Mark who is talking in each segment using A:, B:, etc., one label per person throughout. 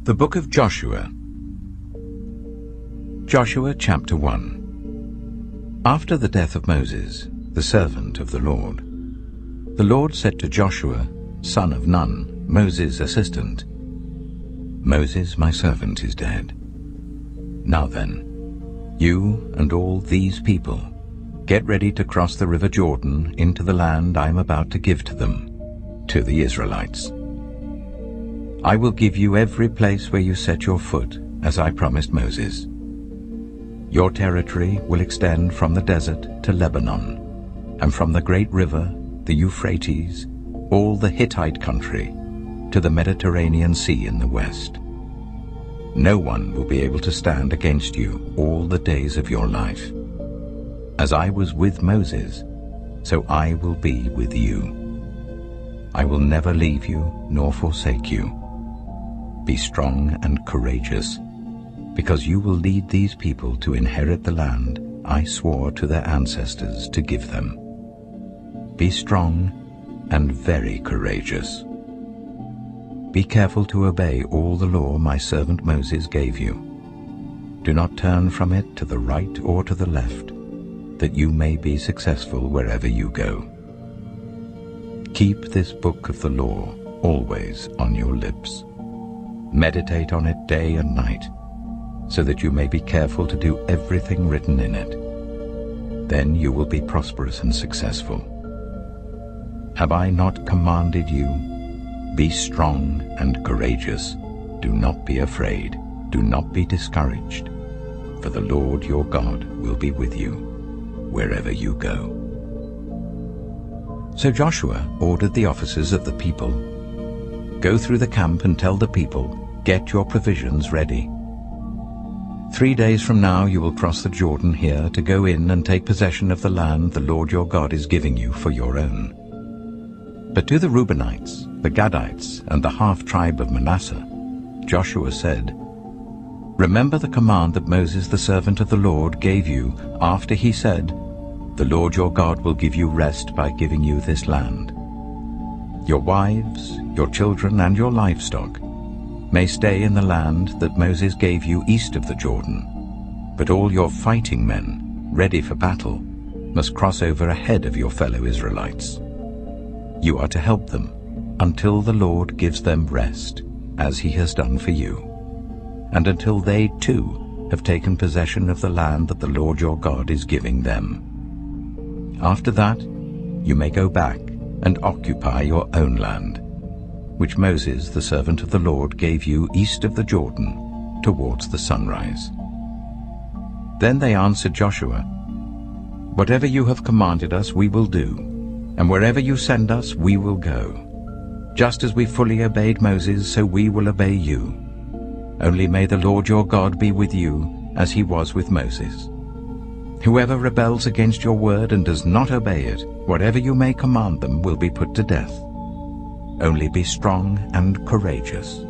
A: The Book of Joshua. Joshua chapter 1. After the death of Moses, the servant of the Lord said to Joshua, son of Nun, Moses' assistant, Moses, my servant, is dead. Now then, you and all these people, get ready to cross the river Jordan into the land I am about to give to them, to the Israelites. I will give you every place where you set your foot, as I promised Moses. Your territory will extend from the desert to Lebanon, and from the great river, the Euphrates, all the Hittite country, to the Mediterranean Sea in the west. No one will be able to stand against you all the days of your life. As I was with Moses, so I will be with you. I will never leave you nor forsake you. Be strong and courageous, because you will lead these people to inherit the land I swore to their ancestors to give them. Be strong and very courageous. Be careful to obey all the law my servant Moses gave you. Do not turn from it to the right or to the left, that you may be successful wherever you go. Keep this book of the law always on your lips. Meditate on it day and night, so that you may be careful to do everything written in it. Then you will be prosperous and successful. Have I not commanded you? Be strong and courageous. Do not be afraid. Do not be discouraged, for the Lord your God will be with you wherever you go. So Joshua ordered the officers of the people, go through the camp and tell the people, get your provisions ready. 3 days from now you will cross the Jordan here to go in and take possession of the land the Lord your God is giving you for your own. But to the Reubenites, the Gadites, and the half-tribe of Manasseh, Joshua said, remember the command that Moses the servant of the Lord gave you after he said, the Lord your God will give you rest by giving you this land. Your wives, your children, and your livestock may stay in the land that Moses gave you east of the Jordan, but all your fighting men, ready for battle, must cross over ahead of your fellow Israelites. You are to help them until the Lord gives them rest, as he has done for you, and until they too have taken possession of the land that the Lord your God is giving them. After that, you may go back and occupy your own land, which Moses, the servant of the Lord, gave you east of the Jordan, towards the sunrise. Then they answered Joshua, whatever you have commanded us we will do, and wherever you send us we will go. Just as we fully obeyed Moses, so we will obey you. Only may the Lord your God be with you, as he was with Moses. Whoever rebels against your word and does not obey it, whatever you may command them will be put to death. Only be strong and courageous.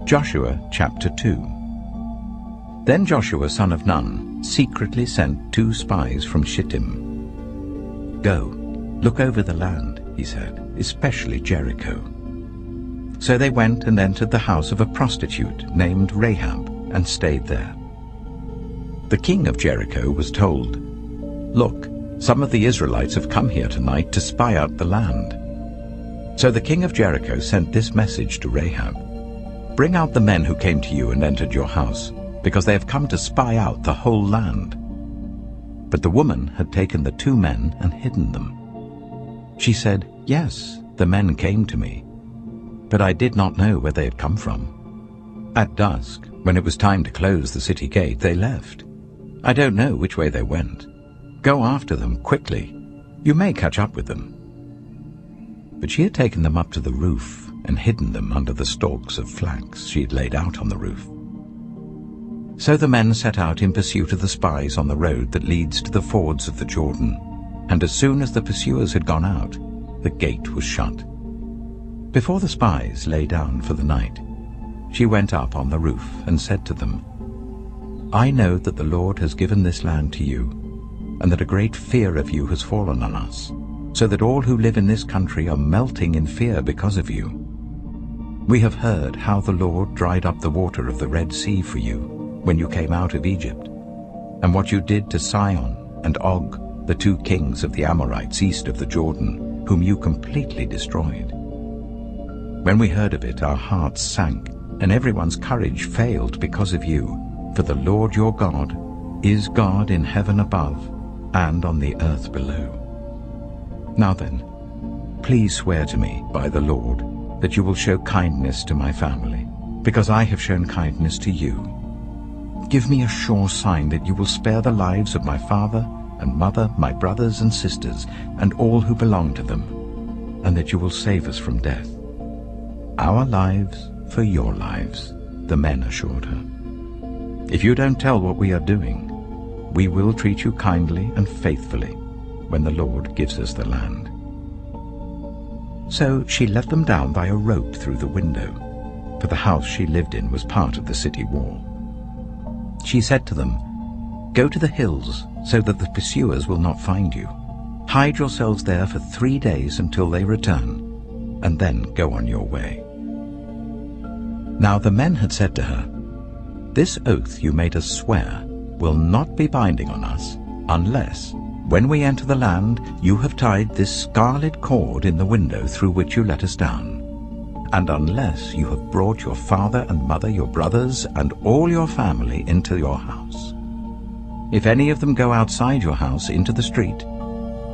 A: Joshua chapter 2. Then Joshua son of Nun secretly sent 2 spies from Shittim. Go, look over the land, he said, especially Jericho. So they went and entered the house of a prostitute named Rahab and stayed there. The king of Jericho was told, look, some of the Israelites have come here tonight to spy out the land. So the king of Jericho sent this message to Rahab, bring out the men who came to you and entered your house, because they have come to spy out the whole land. But the woman had taken the 2 men and hidden them. She said, yes, the men came to me, but I did not know where they had come from. At dusk, when it was time to close the city gate, they left. I don't know which way they went. Go after them quickly. You may catch up with them. But she had taken them up to the roof and hidden them under the stalks of flax she had laid out on the roof. So the men set out in pursuit of the spies on the road that leads to the fords of the Jordan, and as soon as the pursuers had gone out, the gate was shut. Before the spies lay down for the night, she went up on the roof and said to them, I know that the Lord has given this land to you, and that a great fear of you has fallen on us, so that all who live in this country are melting in fear because of you. We have heard how the Lord dried up the water of the Red Sea for you when you came out of Egypt, and what you did to Sihon and Og, the 2 kings of the Amorites east of the Jordan, whom you completely destroyed. When we heard of it, our hearts sank, and everyone's courage failed because of you, for the Lord your God is God in heaven above and on the earth below. Now then, please swear to me by the Lord that you will show kindness to my family, because I have shown kindness to you. Give me a sure sign that you will spare the lives of my father and mother, my brothers and sisters, and all who belong to them, and that you will save us from death. Our lives for your lives, the men assured her. If you don't tell what we are doing, we will treat you kindly and faithfully when the Lord gives us the land. So she let them down by a rope through the window, for the house she lived in was part of the city wall. She said to them, "Go to the hills so that the pursuers will not find you. Hide yourselves there for 3 days until they return, and then go on your way." Now the men had said to her, "This oath you made us swear will not be binding on us unless, when we enter the land, you have tied this scarlet cord in the window through which you let us down, and unless you have brought your father and mother, your brothers, and all your family into your house. If any of them go outside your house into the street,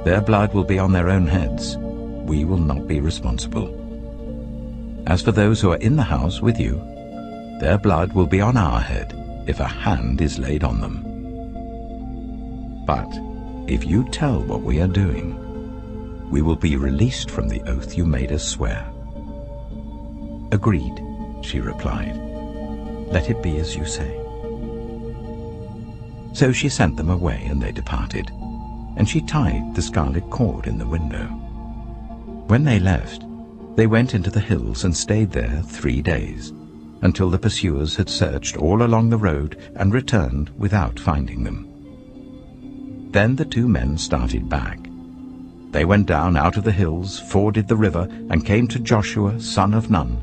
A: their blood will be on their own heads. We will not be responsible. As for those who are in the house with you, their blood will be on our head if a hand is laid on them. But if you tell what we are doing, we will be released from the oath you made us swear." "Agreed," she replied. "Let it be as you say." So she sent them away, and they departed, and she tied the scarlet cord in the window. When they left, they went into the hills and stayed there 3 days, until the pursuers had searched all along the road and returned without finding them. Then the 2 men started back. They went down out of the hills, forded the river, and came to Joshua, son of Nun,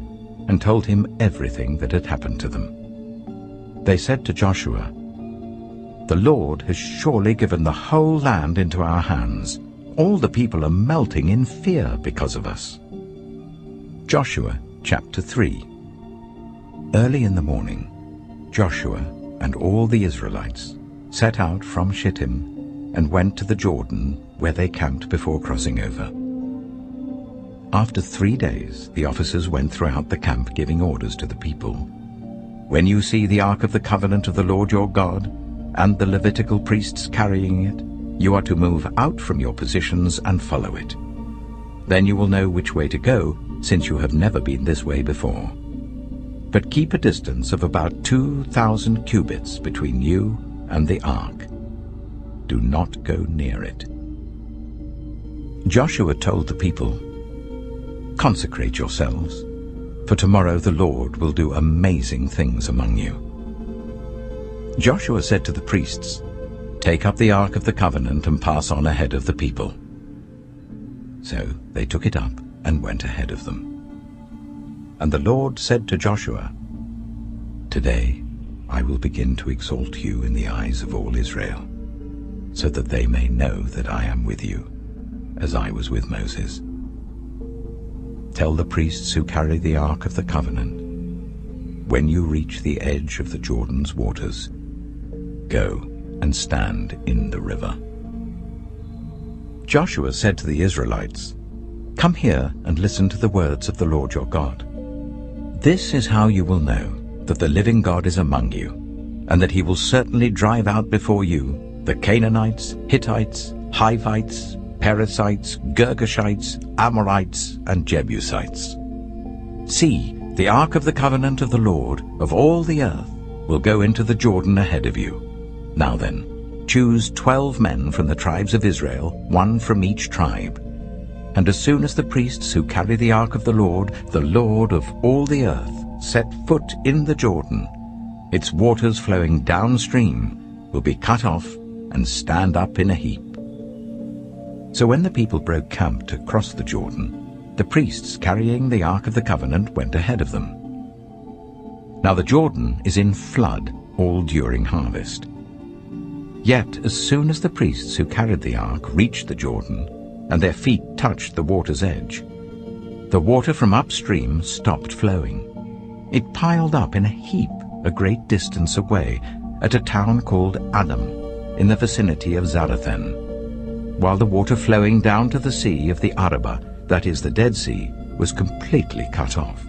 A: and told him everything that had happened to them. They said to Joshua, "The Lord has surely given the whole land into our hands. All the people are melting in fear because of us." Joshua chapter 3. Early in the morning, Joshua and all the Israelites set out from Shittim and went to the Jordan, where they camped before crossing over. After 3 days, the officers went throughout the camp giving orders to the people. "When you see the Ark of the Covenant of the Lord your God and the Levitical priests carrying it, you are to move out from your positions and follow it. Then you will know which way to go, since you have never been this way before. But keep a distance of about 2,000 cubits between you and the ark. Do not go near it." Joshua told the people, "Consecrate yourselves, for tomorrow the Lord will do amazing things among you." Joshua said to the priests, "Take up the Ark of the Covenant and pass on ahead of the people." So they took it up and went ahead of them. And the Lord said to Joshua, "Today I will begin to exalt you in the eyes of all Israel, so that they may know that I am with you, as I was with Moses. Tell the priests who carry the Ark of the Covenant, when you reach the edge of the Jordan's waters, go and stand in the river." Joshua said to the Israelites, "Come here and listen to the words of the Lord your God. This is how you will know that the living God is among you, and that he will certainly drive out before you the Canaanites, Hittites, Hivites, Perizzites, Girgashites, Amorites, and Jebusites. See, the Ark of the Covenant of the Lord of all the earth will go into the Jordan ahead of you. Now then, choose 12 men from the tribes of Israel, 1 from each tribe. And as soon as the priests who carry the Ark of the Lord of all the earth, set foot in the Jordan, its waters flowing downstream will be cut off and stand up in a heap." So when the people broke camp to cross the Jordan, the priests carrying the Ark of the Covenant went ahead of them. Now the Jordan is in flood all during harvest. Yet as soon as the priests who carried the ark reached the Jordan, and their feet touched the water's edge, the water from upstream stopped flowing. It piled up in a heap a great distance away at a town called Adam, in the vicinity of Zarethan, while the water flowing down to the sea of the Arabah, that is the Dead Sea, was completely cut off.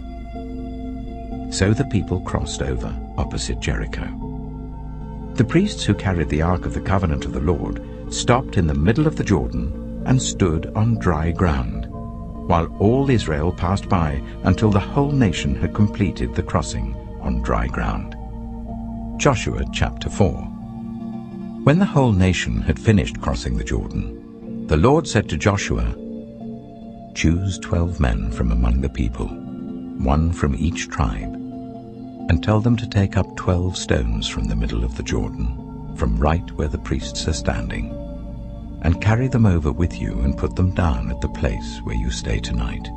A: So the people crossed over opposite Jericho. The priests who carried the Ark of the Covenant of the Lord stopped in the middle of the Jordan and stood on dry ground, while all Israel passed by until the whole nation had completed the crossing on dry ground. Joshua chapter 4. When the whole nation had finished crossing the Jordan, the Lord said to Joshua, "Choose 12 men from among the people, 1 from each tribe, and tell them to take up 12 stones from the middle of the Jordan, from right where the priests are standing, and carry them over with you and put them down at the place where you stay tonight."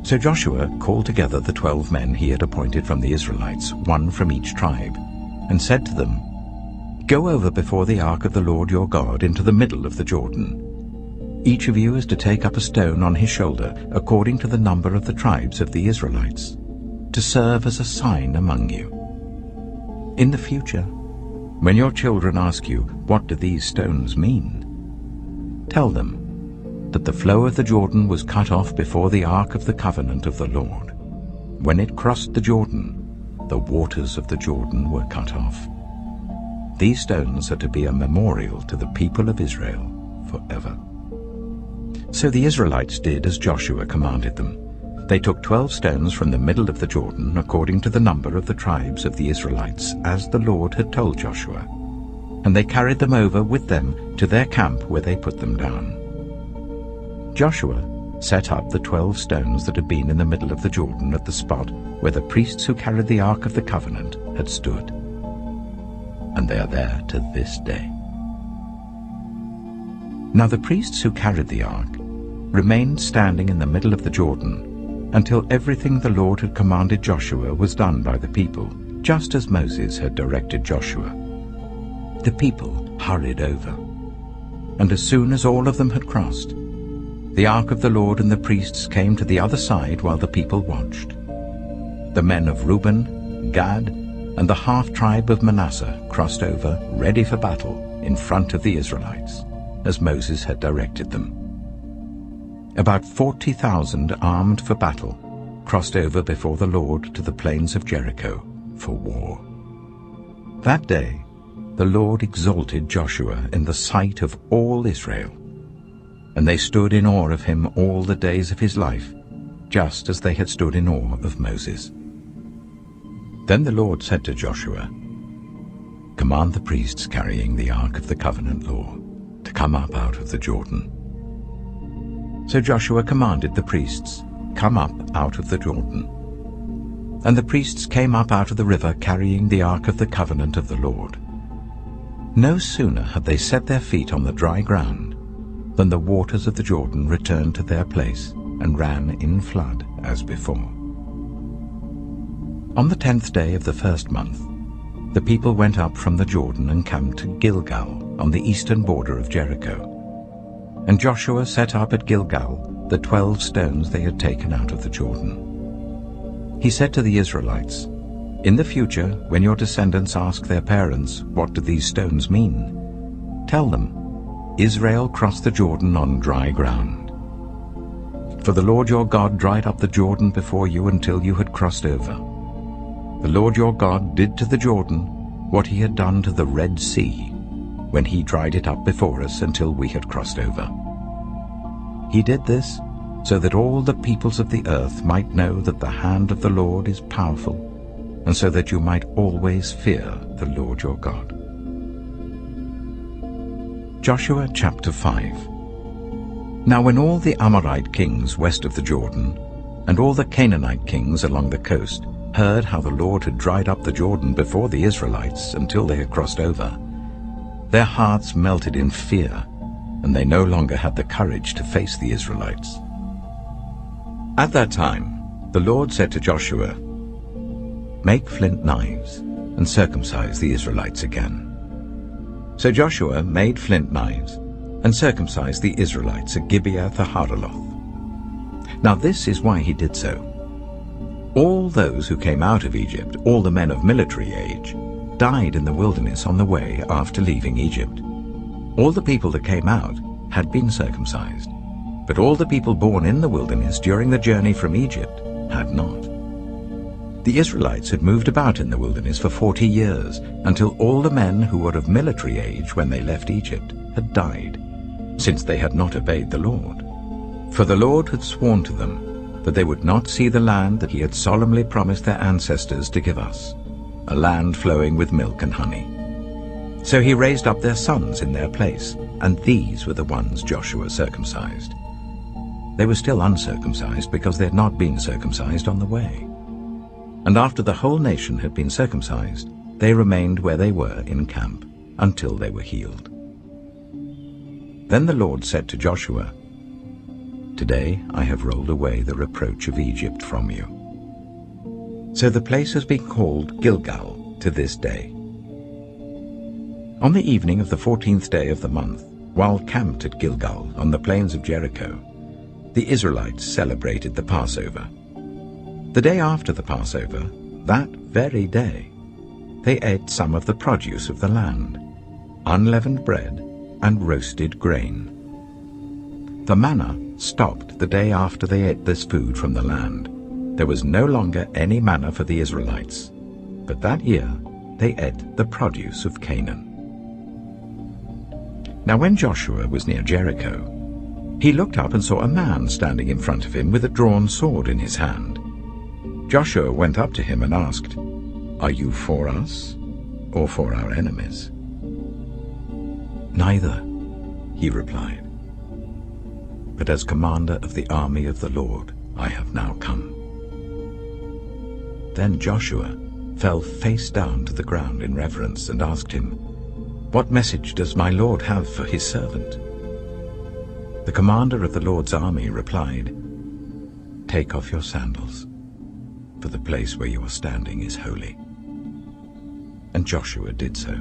A: So Joshua called together the 12 men he had appointed from the Israelites, 1 from each tribe, and said to them, "Go over before the ark of the Lord your God into the middle of the Jordan. Each of you is to take up a stone on his shoulder according to the number of the tribes of the Israelites, to serve as a sign among you. In the future, when your children ask you, 'What do these stones mean?' tell them that the flow of the Jordan was cut off before the Ark of the Covenant of the Lord. When it crossed the Jordan, the waters of the Jordan were cut off. These stones are to be a memorial to the people of Israel forever." So the Israelites did as Joshua commanded them. They took 12 stones from the middle of the Jordan according to the number of the tribes of the Israelites, as the Lord had told Joshua, and they carried them over with them to their camp where they put them down. Joshua set up the 12 stones that had been in the middle of the Jordan at the spot where the priests who carried the Ark of the Covenant had stood, and they are there to this day. Now the priests who carried the ark remained standing in the middle of the Jordan until everything the Lord had commanded Joshua was done by the people, just as Moses had directed Joshua. The people hurried over, and as soon as all of them had crossed, the ark of the Lord and the priests came to the other side while the people watched. The men of Reuben, Gad, and the half-tribe of Manasseh crossed over, ready for battle, in front of the Israelites, as Moses had directed them. About 40,000 armed for battle crossed over before the Lord to the plains of Jericho for war. That day the Lord exalted Joshua in the sight of all Israel, and they stood in awe of him all the days of his life, just as they had stood in awe of Moses. Then the Lord said to Joshua, "Command the priests carrying the Ark of the Covenant law to come up out of the Jordan." So Joshua commanded the priests, "Come up out of the Jordan." And the priests came up out of the river carrying the Ark of the Covenant of the Lord. No sooner had they set their feet on the dry ground than the waters of the Jordan returned to their place and ran in flood as before. On the 10th day of the first month, the people went up from the Jordan and camped at Gilgal on the eastern border of Jericho. And Joshua set up at Gilgal the 12 stones they had taken out of the Jordan. He said to the Israelites, "In the future, when your descendants ask their parents, 'What do these stones mean?' tell them, 'Israel crossed the Jordan on dry ground.' For the Lord your God dried up the Jordan before you until you had crossed over. The Lord your God did to the Jordan what he had done to the Red Sea, when he dried it up before us until we had crossed over. He did this so that all the peoples of the earth might know that the hand of the Lord is powerful, and so that you might always fear the Lord your God." Joshua chapter 5. Now when all the Amorite kings west of the Jordan, and all the Canaanite kings along the coast, heard how the Lord had dried up the Jordan before the Israelites until they had crossed over, their hearts melted in fear, and they no longer had the courage to face the Israelites. At that time, the Lord said to Joshua, "Make flint knives and circumcise the Israelites again." So Joshua made flint knives and circumcised the Israelites at Gibeah the Haraloth. Now this is why he did so. All those who came out of Egypt, all the men of military age, died in the wilderness on the way after leaving Egypt. All the people that came out had been circumcised, but all the people born in the wilderness during the journey from Egypt had not. The Israelites had moved about in the wilderness for 40 years, until all the men who were of military age when they left Egypt had died, since they had not obeyed the Lord. For the Lord had sworn to them that they would not see the land that he had solemnly promised their ancestors to give us, a land flowing with milk and honey. So he raised up their sons in their place, and these were the ones Joshua circumcised. They were still uncircumcised because they had not been circumcised on the way. And after the whole nation had been circumcised, they remained where they were in camp until they were healed. Then the Lord said to Joshua, "Today I have rolled away the reproach of Egypt from you." So the place has been called Gilgal to this day. On the evening of the 14th day of the month, while camped at Gilgal on the plains of Jericho, the Israelites celebrated the Passover. The day after the Passover, that very day, they ate some of the produce of the land, unleavened bread and roasted grain. The manna stopped the day after they ate this food from the land. There was no longer any manna for the Israelites, but that year they ate the produce of Canaan. Now when Joshua was near Jericho, he looked up and saw a man standing in front of him with a drawn sword in his hand. Joshua went up to him and asked, "Are you for us or for our enemies?" "Neither," he replied, "but as commander of the army of the Lord I have now come." Then Joshua fell face down to the ground in reverence and asked him, "What message does my Lord have for his servant?" The commander of the Lord's army replied, "Take off your sandals, for the place where you are standing is holy." And Joshua did so.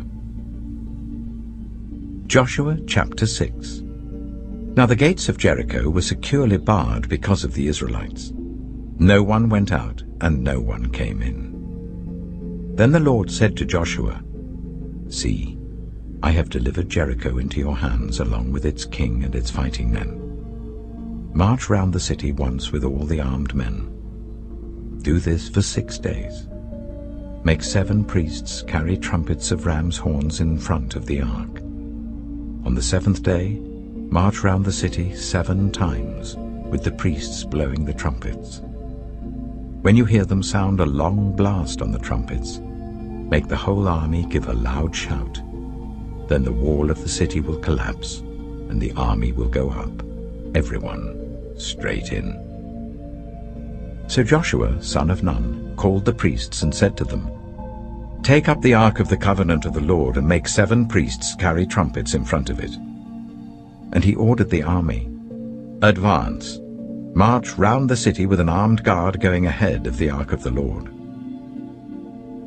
A: Joshua chapter 6. Now the gates of Jericho were securely barred because of the Israelites. No one went out and no one came in. Then the Lord said to Joshua, "See, I have delivered Jericho into your hands along with its king and its fighting men. March round the city once with all the armed men. Do this for 6 days. Make 7 priests carry trumpets of ram's horns in front of the ark. On the 7th day, march round the city 7 times with the priests blowing the trumpets. When you hear them sound a long blast on the trumpets, make the whole army give a loud shout. Then the wall of the city will collapse, and the army will go up, everyone straight in." So Joshua, son of Nun, called the priests and said to them, "Take up the ark of the covenant of the Lord and make 7 priests carry trumpets in front of it." And he ordered the army, "Advance, march round the city with an armed guard going ahead of the ark of the Lord."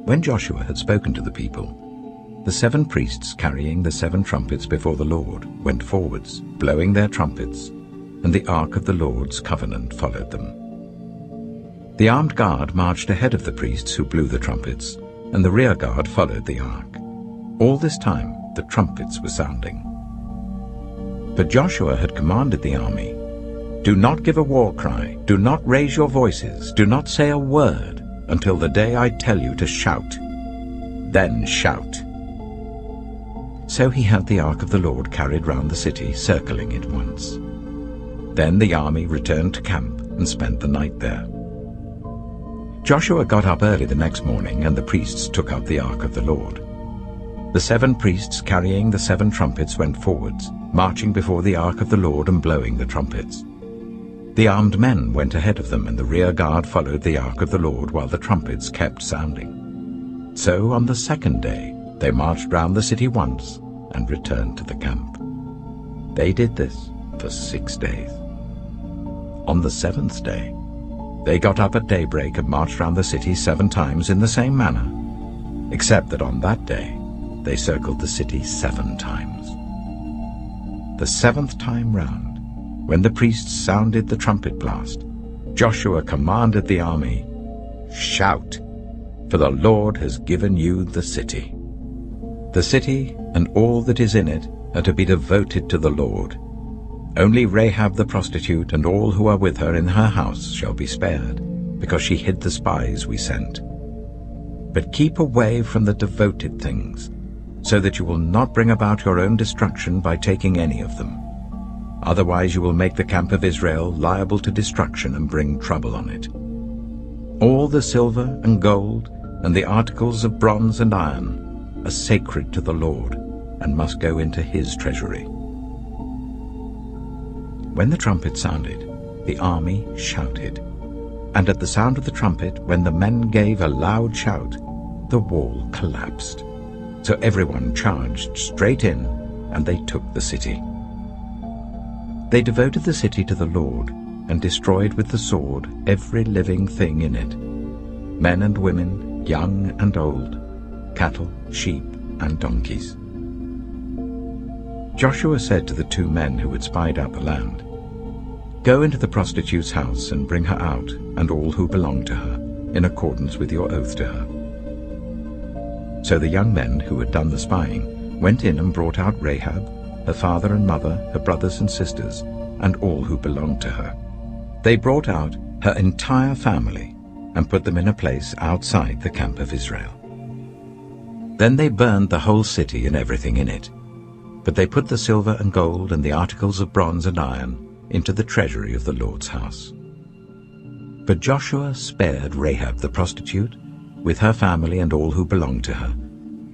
A: When Joshua had spoken to the people, the 7 priests carrying the 7 trumpets before the Lord went forwards, blowing their trumpets, and the ark of the Lord's covenant followed them. The armed guard marched ahead of the priests who blew the trumpets, and the rear guard followed the ark. All this time the trumpets were sounding. But Joshua had commanded the army, "Do not give a war cry, do not raise your voices, do not say a word until the day I tell you to shout. Then shout." So he had the ark of the Lord carried round the city, circling it once. Then the army returned to camp and spent the night there. Joshua got up early the next morning, and the priests took up the ark of the Lord. The 7 priests carrying the 7 trumpets went forwards, marching before the ark of the Lord and blowing the trumpets. The armed men went ahead of them, and the rear guard followed the ark of the Lord while the trumpets kept sounding. So on the 2nd day they marched round the city once and returned to the camp. They did this for 6 days. On the 7th day They got up at daybreak and marched round the city 7 times in the same manner, except that on that day they circled the city 7 times. The 7th time round, when the priests sounded the trumpet blast, Joshua commanded the army, "Shout, for the Lord has given you the city." The city and all that is in it are to be devoted to the Lord. Only Rahab the prostitute and all who are with her in her house shall be spared, because she hid the spies we sent. But keep away from the devoted things, so that you will not bring about your own destruction by taking any of them. Otherwise you will make the camp of Israel liable to destruction and bring trouble on it. All the silver and gold and the articles of bronze and iron are sacred to the Lord and must go into his treasury. When the trumpet sounded, the army shouted, and at the sound of the trumpet, when the men gave a loud shout, the wall collapsed. So everyone charged straight in, and they took the city. They devoted the city to the Lord, and destroyed with the sword every living thing in it, men and women, young and old, cattle, sheep, and donkeys. Joshua said to the 2 men who had spied out the land, "Go into the prostitute's house and bring her out, and all who belong to her, in accordance with your oath to her." So the young men who had done the spying went in and brought out Rahab, her father and mother, her brothers and sisters, and all who belonged to her. They brought out her entire family and put them in a place outside the camp of Israel. Then they burned the whole city and everything in it, but they put the silver and gold and the articles of bronze and iron into the treasury of the Lord's house. But Joshua spared Rahab the prostitute, with her family and all who belonged to her,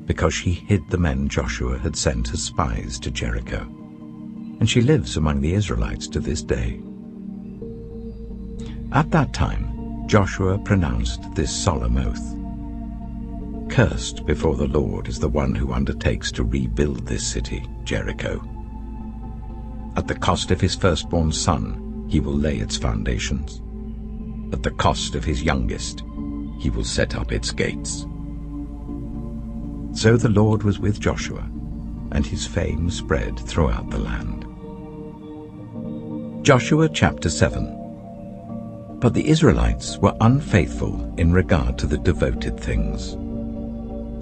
A: because she hid the men Joshua had sent as spies to Jericho. And she lives among the Israelites to this day. At that time Joshua pronounced this solemn oath: "Cursed before the Lord is the one who undertakes to rebuild this city, Jericho. At the cost of his firstborn son he will lay its foundations. At the cost of his youngest he will set up its gates." So the Lord was with Joshua, and his fame spread throughout the land. Joshua chapter 7. But the Israelites were unfaithful in regard to the devoted things.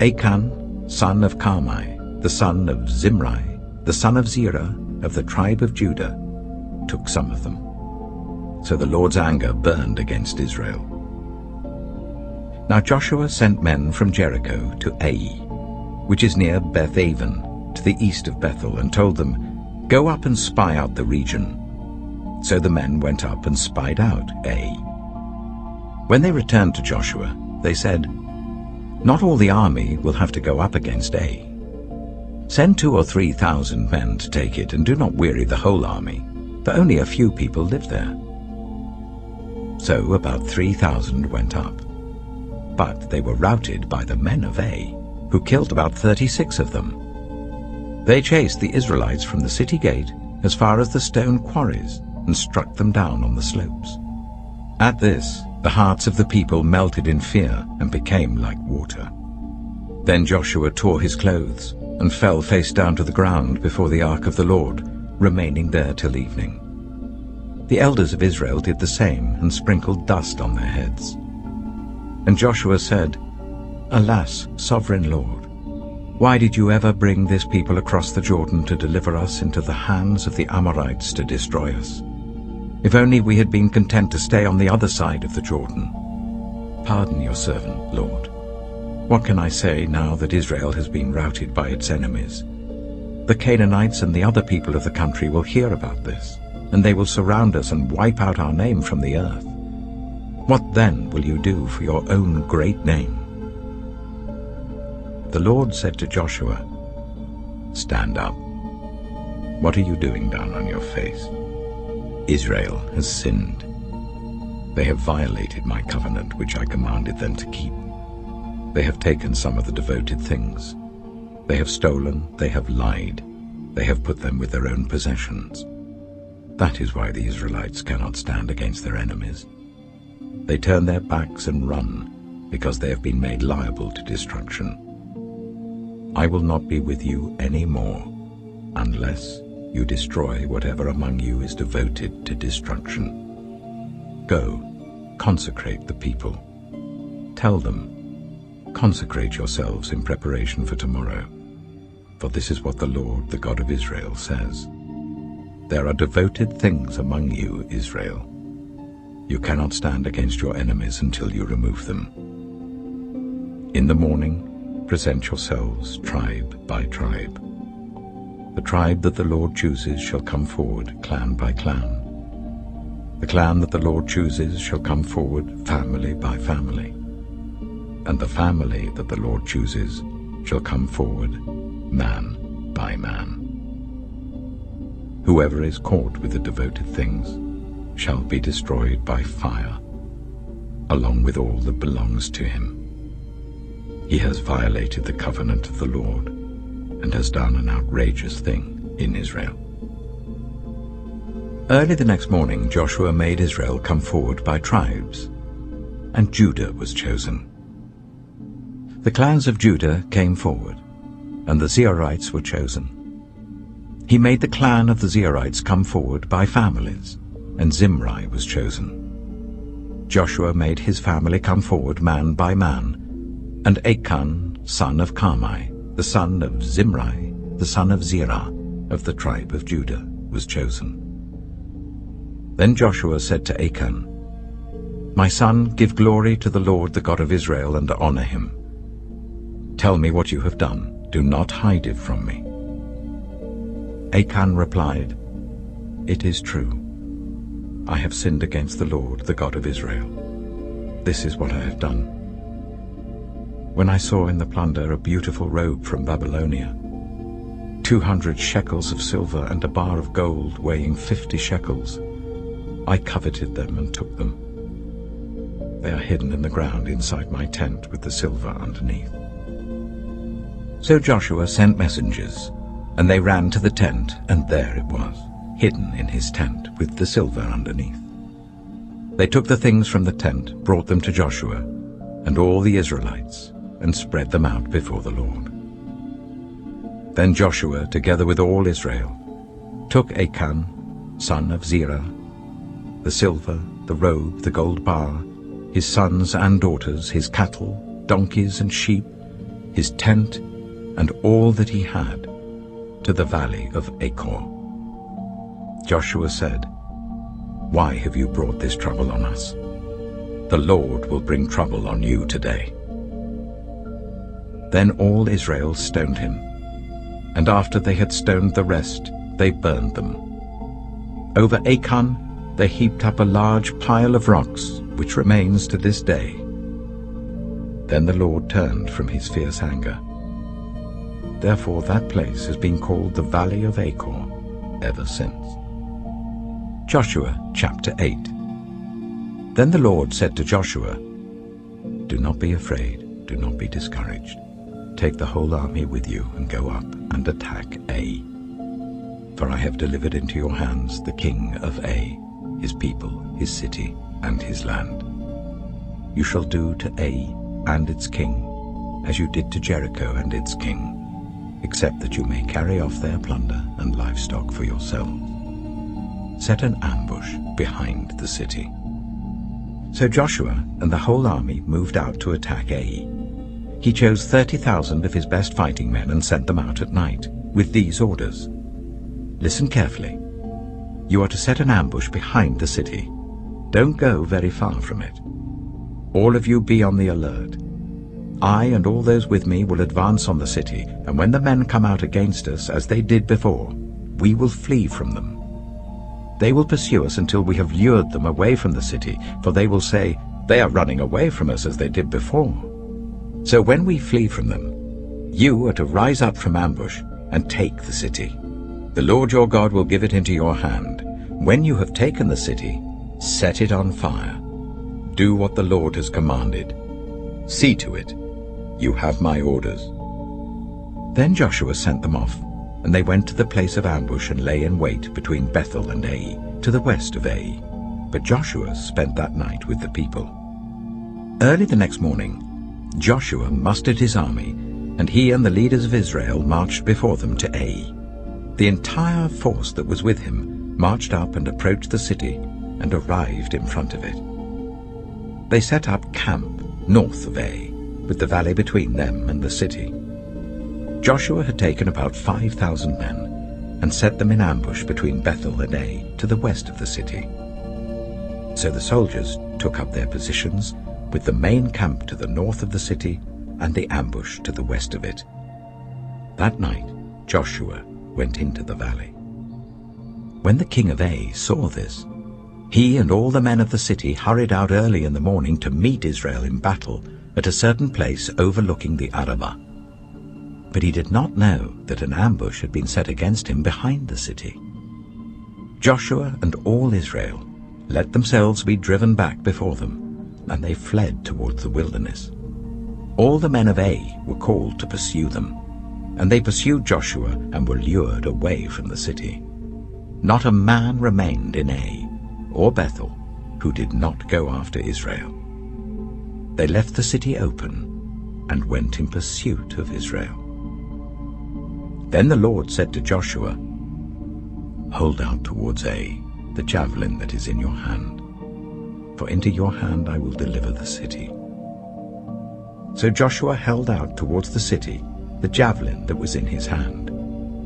A: Achan, son of Carmi, the son of Zimri, the son of Zerah, of the tribe of Judah, took some of them. So the Lord's anger burned against Israel. Now Joshua sent men from Jericho to Ai, which is near Beth-aven, to the east of Bethel, and told them, "Go up and spy out the region." So the men went up and spied out Ai. When they returned to Joshua, they said, "Not all the army will have to go up against Ai. Send 2,000 or 3,000 men to take it, and do not weary the whole army, for only a few people live there." So about 3,000 went up. But they were routed by the men of Ai, who killed about 36 of them. They chased the Israelites from the city gate as far as the stone quarries, and struck them down on the slopes. At this, the hearts of the people melted in fear and became like water. Then Joshua tore his clothes and fell face down to the ground before the ark of the Lord, remaining there till evening. The elders of Israel did the same and sprinkled dust on their heads. And Joshua said, "Alas, sovereign Lord, why did you ever bring this people across the Jordan to deliver us into the hands of the Amorites to destroy us? If only we had been content to stay on the other side of the Jordan. Pardon your servant, Lord. What can I say now that Israel has been routed by its enemies? The Canaanites and the other people of the country will hear about this, and they will surround us and wipe out our name from the earth. What then will you do for your own great name?" The Lord said to Joshua, "Stand up. What are you doing down on your face? Israel has sinned. They have violated my covenant which I commanded them to keep. They have taken some of the devoted things. They have stolen, they have lied, they have put them with their own possessions. That is why the Israelites cannot stand against their enemies. They turn their backs and run, because they have been made liable to destruction. I will not be with you any more, unless you destroy whatever among you is devoted to destruction. Go, consecrate the people. Tell them, consecrate yourselves in preparation for tomorrow. For this is what the Lord, the God of Israel, says. There are devoted things among you, Israel. You cannot stand against your enemies until you remove them. In the morning, present yourselves tribe by tribe. The tribe that the Lord chooses shall come forward, clan by clan. The clan that the Lord chooses shall come forward, family by family. And the family that the Lord chooses shall come forward, man by man. Whoever is caught with the devoted things shall be destroyed by fire, along with all that belongs to him. He has violated the covenant of the Lord and has done an outrageous thing in Israel. Early the next morning, Joshua made Israel come forward by tribes, and Judah was chosen. The clans of Judah came forward, and the Zeorites were chosen. He made the clan of the Zeorites come forward by families, and Zimri was chosen. Joshua made his family come forward man by man, and Achan, son of Carmi, the son of Zimri, the son of Zerah, of the tribe of Judah, was chosen. Then Joshua said to Achan, "My son, give glory to the Lord, the God of Israel, and honor him. Tell me what you have done. Do not hide it from me." Achan replied, "It is true. I have sinned against the Lord, the God of Israel. This is what I have done. When I saw in the plunder a beautiful robe from Babylonia, 200 shekels of silver and a bar of gold weighing 50 shekels, I coveted them and took them. They are hidden in the ground inside my tent with the silver underneath." So Joshua sent messengers, and they ran to the tent, and there it was, hidden in his tent with the silver underneath. They took the things from the tent, brought them to Joshua and all the Israelites, and spread them out before the Lord. Then Joshua, together with all Israel, took Achan, son of Zerah, the silver, the robe, the gold bar, his sons and daughters, his cattle, donkeys and sheep, his tent, and all that he had, to the valley of Achor. Joshua said, "Why have you brought this trouble on us? The Lord will bring trouble on you today." Then all Israel stoned him, and after they had stoned the rest, they burned them. Over Achan they heaped up a large pile of rocks, which remains to this day. Then the Lord turned from his fierce anger. Therefore that place has been called the Valley of Achor ever since. Joshua chapter 8. Then the Lord said to Joshua, "Do not be afraid, do not be discouraged. Take the whole army with you and go up and attack Ai. For I have delivered into your hands the king of Ai, his people, his city, and his land. You shall do to Ai and its king as you did to Jericho and its king, except that you may carry off their plunder and livestock for yourselves. Set an ambush behind the city." So Joshua and the whole army moved out to attack Ai. He chose 30,000 of his best fighting men and sent them out at night, with these orders. "Listen carefully. You are to set an ambush behind the city. Don't go very far from it. All of you be on the alert. I and all those with me will advance on the city, and when the men come out against us, as they did before, we will flee from them. They will pursue us until we have lured them away from the city, for they will say, 'They are running away from us as they did before.' So when we flee from them, you are to rise up from ambush and take the city. The Lord your God will give it into your hand. When you have taken the city, set it on fire. Do what the Lord has commanded. See to it. You have my orders." Then Joshua sent them off, and they went to the place of ambush and lay in wait between Bethel and Ai, to the west of Ai, But Joshua spent that night with the people. Early the next morning, Joshua mustered his army, and he and the leaders of Israel marched before them to Ai. The entire force that was with him marched up and approached the city and arrived in front of it. They set up camp north of Ai, with the valley between them and the city. Joshua had taken about 5,000 men and set them in ambush between Bethel and Ai to the west of the city. So the soldiers took up their positions, with the main camp to the north of the city and the ambush to the west of it. That night Joshua went into the valley. When the king of Ai saw this, he and all the men of the city hurried out early in the morning to meet Israel in battle at a certain place overlooking the Arabah. But he did not know that an ambush had been set against him behind the city. Joshua and all Israel let themselves be driven back before them, and they fled towards the wilderness. All the men of Ai were called to pursue them, and they pursued Joshua and were lured away from the city. Not a man remained in Ai or Bethel who did not go after Israel. They left the city open and went in pursuit of Israel. Then the Lord said to Joshua, "Hold out towards Ai the javelin that is in your hand, for into your hand I will deliver the city." So Joshua held out towards the city the javelin that was in his hand.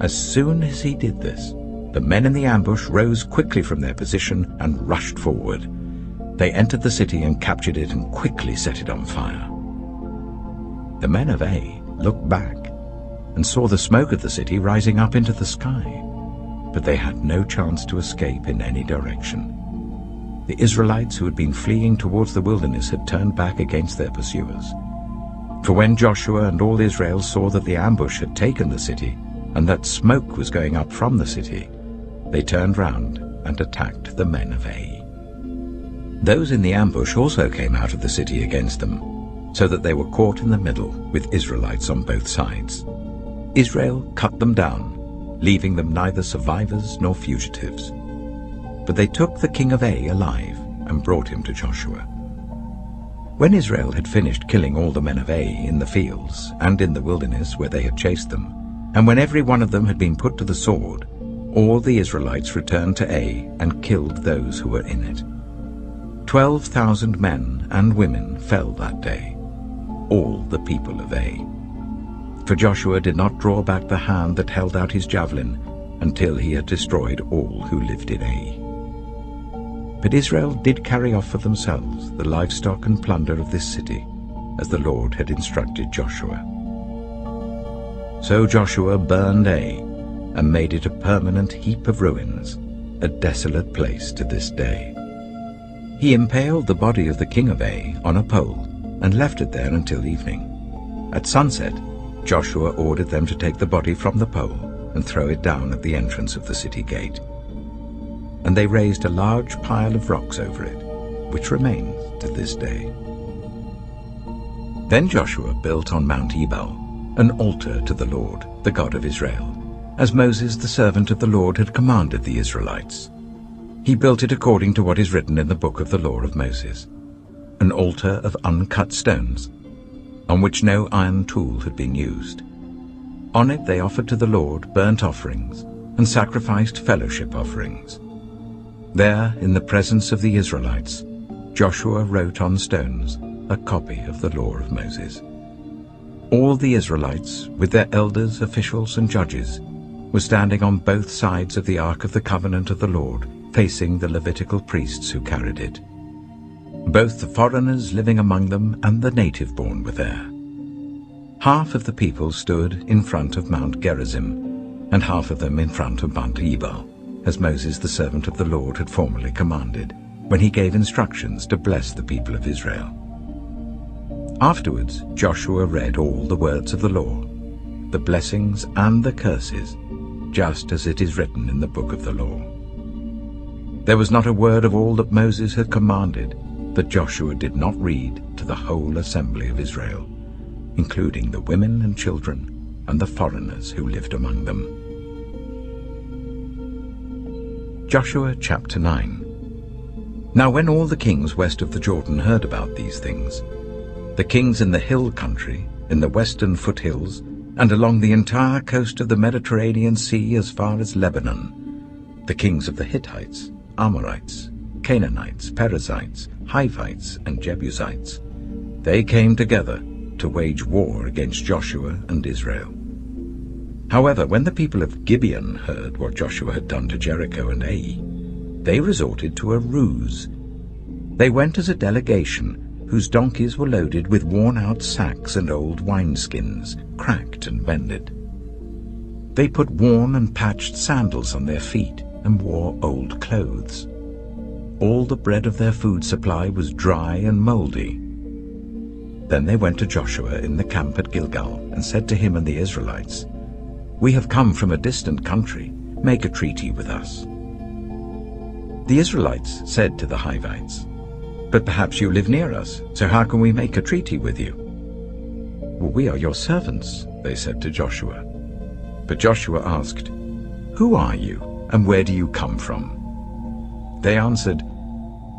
A: As soon as he did this, the men in the ambush rose quickly from their position and rushed forward. They entered the city and captured it and quickly set it on fire. The men of Ai looked back and saw the smoke of the city rising up into the sky, but they had no chance to escape in any direction. The Israelites who had been fleeing towards the wilderness had turned back against their pursuers. For when Joshua and all Israel saw that the ambush had taken the city, and that smoke was going up from the city, they turned round and attacked the men of Ai. Those in the ambush also came out of the city against them, so that they were caught in the middle with Israelites on both sides. Israel cut them down, leaving them neither survivors nor fugitives. But they took the king of Ai alive and brought him to Joshua. When Israel had finished killing all the men of Ai in the fields and in the wilderness where they had chased them, and when every one of them had been put to the sword, all the Israelites returned to Ai and killed those who were in it. 12,000 men and women fell that day, all the people of Ai. For Joshua did not draw back the hand that held out his javelin until he had destroyed all who lived in Ai. But Israel did carry off for themselves the livestock and plunder of this city, as the Lord had instructed Joshua. So Joshua burned Ai and made it a permanent heap of ruins, a desolate place to this day. He impaled the body of the king of Ai on a pole and left it there until evening. At sunset, Joshua ordered them to take the body from the pole and throw it down at the entrance of the city gate. And they raised a large pile of rocks over it, which remains to this day. Then Joshua built on Mount Ebal an altar to the Lord, the God of Israel, as Moses the servant of the Lord had commanded the Israelites. He built it according to what is written in the book of the law of Moses, an altar of uncut stones, on which no iron tool had been used. On it they offered to the Lord burnt offerings and sacrificed fellowship offerings. There, in the presence of the Israelites, Joshua wrote on stones a copy of the law of Moses. All the Israelites, with their elders, officials, and judges, were standing on both sides of the Ark of the Covenant of the Lord, facing the Levitical priests who carried it. Both the foreigners living among them and the native-born were there. Half of the people stood in front of Mount Gerizim, and half of them in front of Mount Ebal, as Moses the servant of the Lord had formerly commanded, when he gave instructions to bless the people of Israel. Afterwards Joshua read all the words of the law, the blessings and the curses, just as it is written in the book of the law. There was not a word of all that Moses had commanded that Joshua did not read to the whole assembly of Israel, including the women and children and the foreigners who lived among them. Joshua chapter 9. Now when all the kings west of the Jordan heard about these things, the kings in the hill country, in the western foothills, and along the entire coast of the Mediterranean Sea as far as Lebanon, the kings of the Hittites, Amorites, Canaanites, Perizzites, Hivites, and Jebusites, they came together to wage war against Joshua and Israel. However, when the people of Gibeon heard what Joshua had done to Jericho and Ai, they resorted to a ruse. They went as a delegation whose donkeys were loaded with worn-out sacks and old wineskins, cracked and mended. They put worn and patched sandals on their feet and wore old clothes. All the bread of their food supply was dry and mouldy. Then they went to Joshua in the camp at Gilgal and said to him and the Israelites, "We have come from a distant country. Make a treaty with us." The Israelites said to the Hivites, "But perhaps you live near us, so how can we make a treaty with you?" "Well, we are your servants," they said to Joshua. But Joshua asked, "Who are you, and where do you come from?" They answered,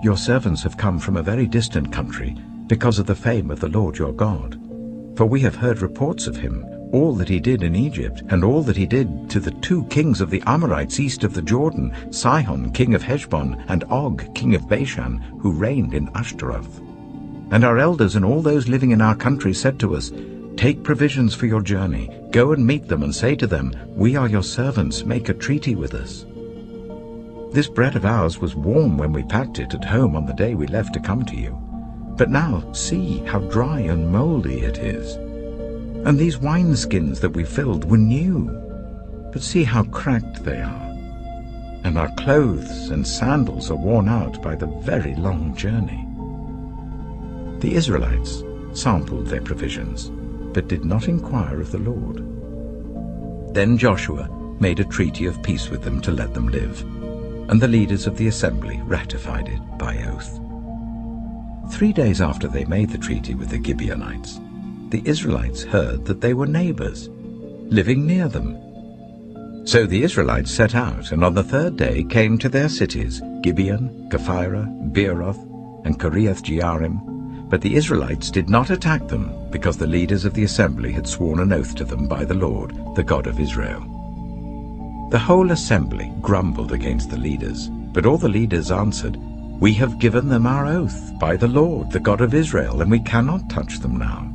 A: "Your servants have come from a very distant country because of the fame of the Lord your God. For we have heard reports of him, all that he did in Egypt, and all that he did to the 2 kings of the Amorites east of the Jordan, Sihon king of Heshbon, and Og king of Bashan, who reigned in Ashtaroth. And our elders and all those living in our country said to us, 'Take provisions for your journey, go and meet them and say to them, "We are your servants, make a treaty with us." This bread of ours was warm when we packed it at home on the day we left to come to you. But now see how dry and mouldy it is. And these wineskins that we filled were new, but see how cracked they are. And our clothes and sandals are worn out by the very long journey." The Israelites sampled their provisions, but did not inquire of the Lord. Then Joshua made a treaty of peace with them to let them live, and the leaders of the assembly ratified it by oath. 3 days after they made the treaty with the Gibeonites, the Israelites heard that they were neighbors, living near them. So the Israelites set out, and on the 3rd day came to their cities, Gibeon, Kephirah, Beeroth, and Kiriath-Jearim. But the Israelites did not attack them, because the leaders of the assembly had sworn an oath to them by the Lord, the God of Israel. The whole assembly grumbled against the leaders, but all the leaders answered, "We have given them our oath by the Lord, the God of Israel, and we cannot touch them now.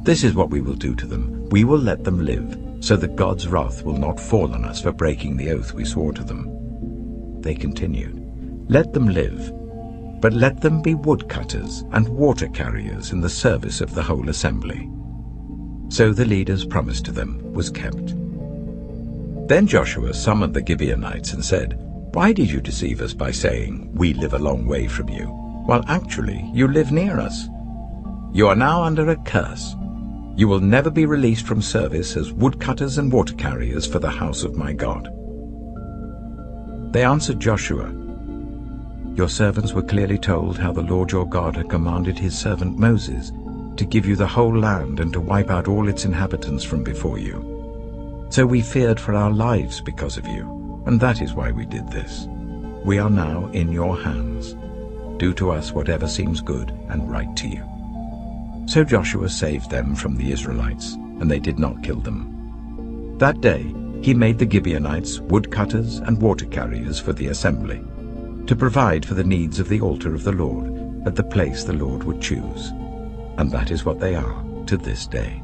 A: This is what we will do to them. We will let them live, so that God's wrath will not fall on us for breaking the oath we swore to them." They continued, "Let them live, but let them be woodcutters and water carriers in the service of the whole assembly." So the leaders' promise to them was kept. Then Joshua summoned the Gibeonites and said, "Why did you deceive us by saying, 'We live a long way from you,' while actually you live near us? You are now under a curse. You will never be released from service as woodcutters and water carriers for the house of my God." They answered Joshua, "Your servants were clearly told how the Lord your God had commanded his servant Moses to give you the whole land and to wipe out all its inhabitants from before you. So we feared for our lives because of you, and that is why we did this. We are now in your hands. Do to us whatever seems good and right to you." So Joshua saved them from the Israelites, and they did not kill them. That day he made the Gibeonites woodcutters and water carriers for the assembly, to provide for the needs of the altar of the Lord at the place the Lord would choose. And that is what they are to this day.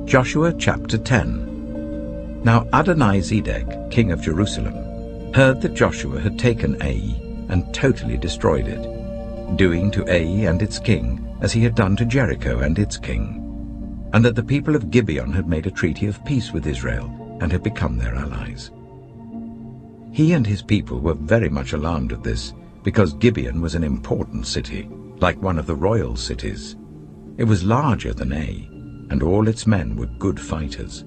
A: Joshua chapter 10. Now Adonai-Zedek, king of Jerusalem, heard that Joshua had taken Ai and totally destroyed it, doing to Ai and its king as he had done to Jericho and its king, and that the people of Gibeon had made a treaty of peace with Israel and had become their allies. He and his people were very much alarmed at this, because Gibeon was an important city, like one of the royal cities. It was larger than Ai, and all its men were good fighters.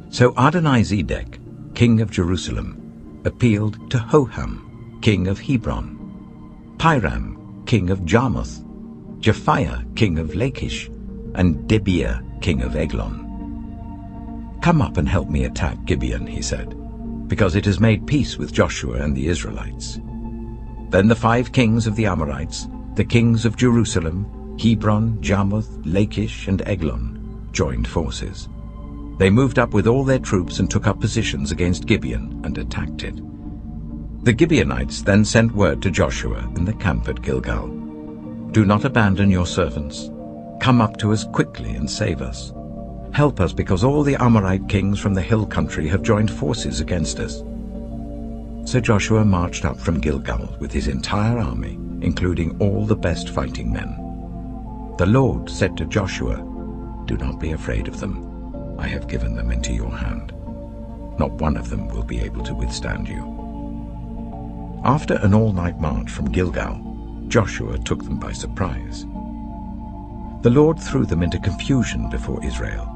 A: So Adonai-Zedek, king of Jerusalem, appealed to Hoham, king of Hebron, Piram, king of Jarmuth, Japhiah, king of Lachish, and Debir, king of Eglon. "Come up and help me attack Gibeon," he said. because it has made peace with Joshua and the Israelites. Then the 5 kings of the Amorites, the kings of Jerusalem, Hebron, Jarmuth, Lachish, and Eglon, joined forces. They moved up with all their troops and took up positions against Gibeon and attacked it. The Gibeonites then sent word to Joshua in the camp at Gilgal, "Do not abandon your servants. Come up to us quickly and save us. Help us, because all the Amorite kings from the hill country have joined forces against us." So Joshua marched up from Gilgal with his entire army, including all the best fighting men. The Lord said to Joshua, "Do not be afraid of them. I have given them into your hand. Not one of them will be able to withstand you." After an all-night march from Gilgal, Joshua took them by surprise. The Lord threw them into confusion before Israel.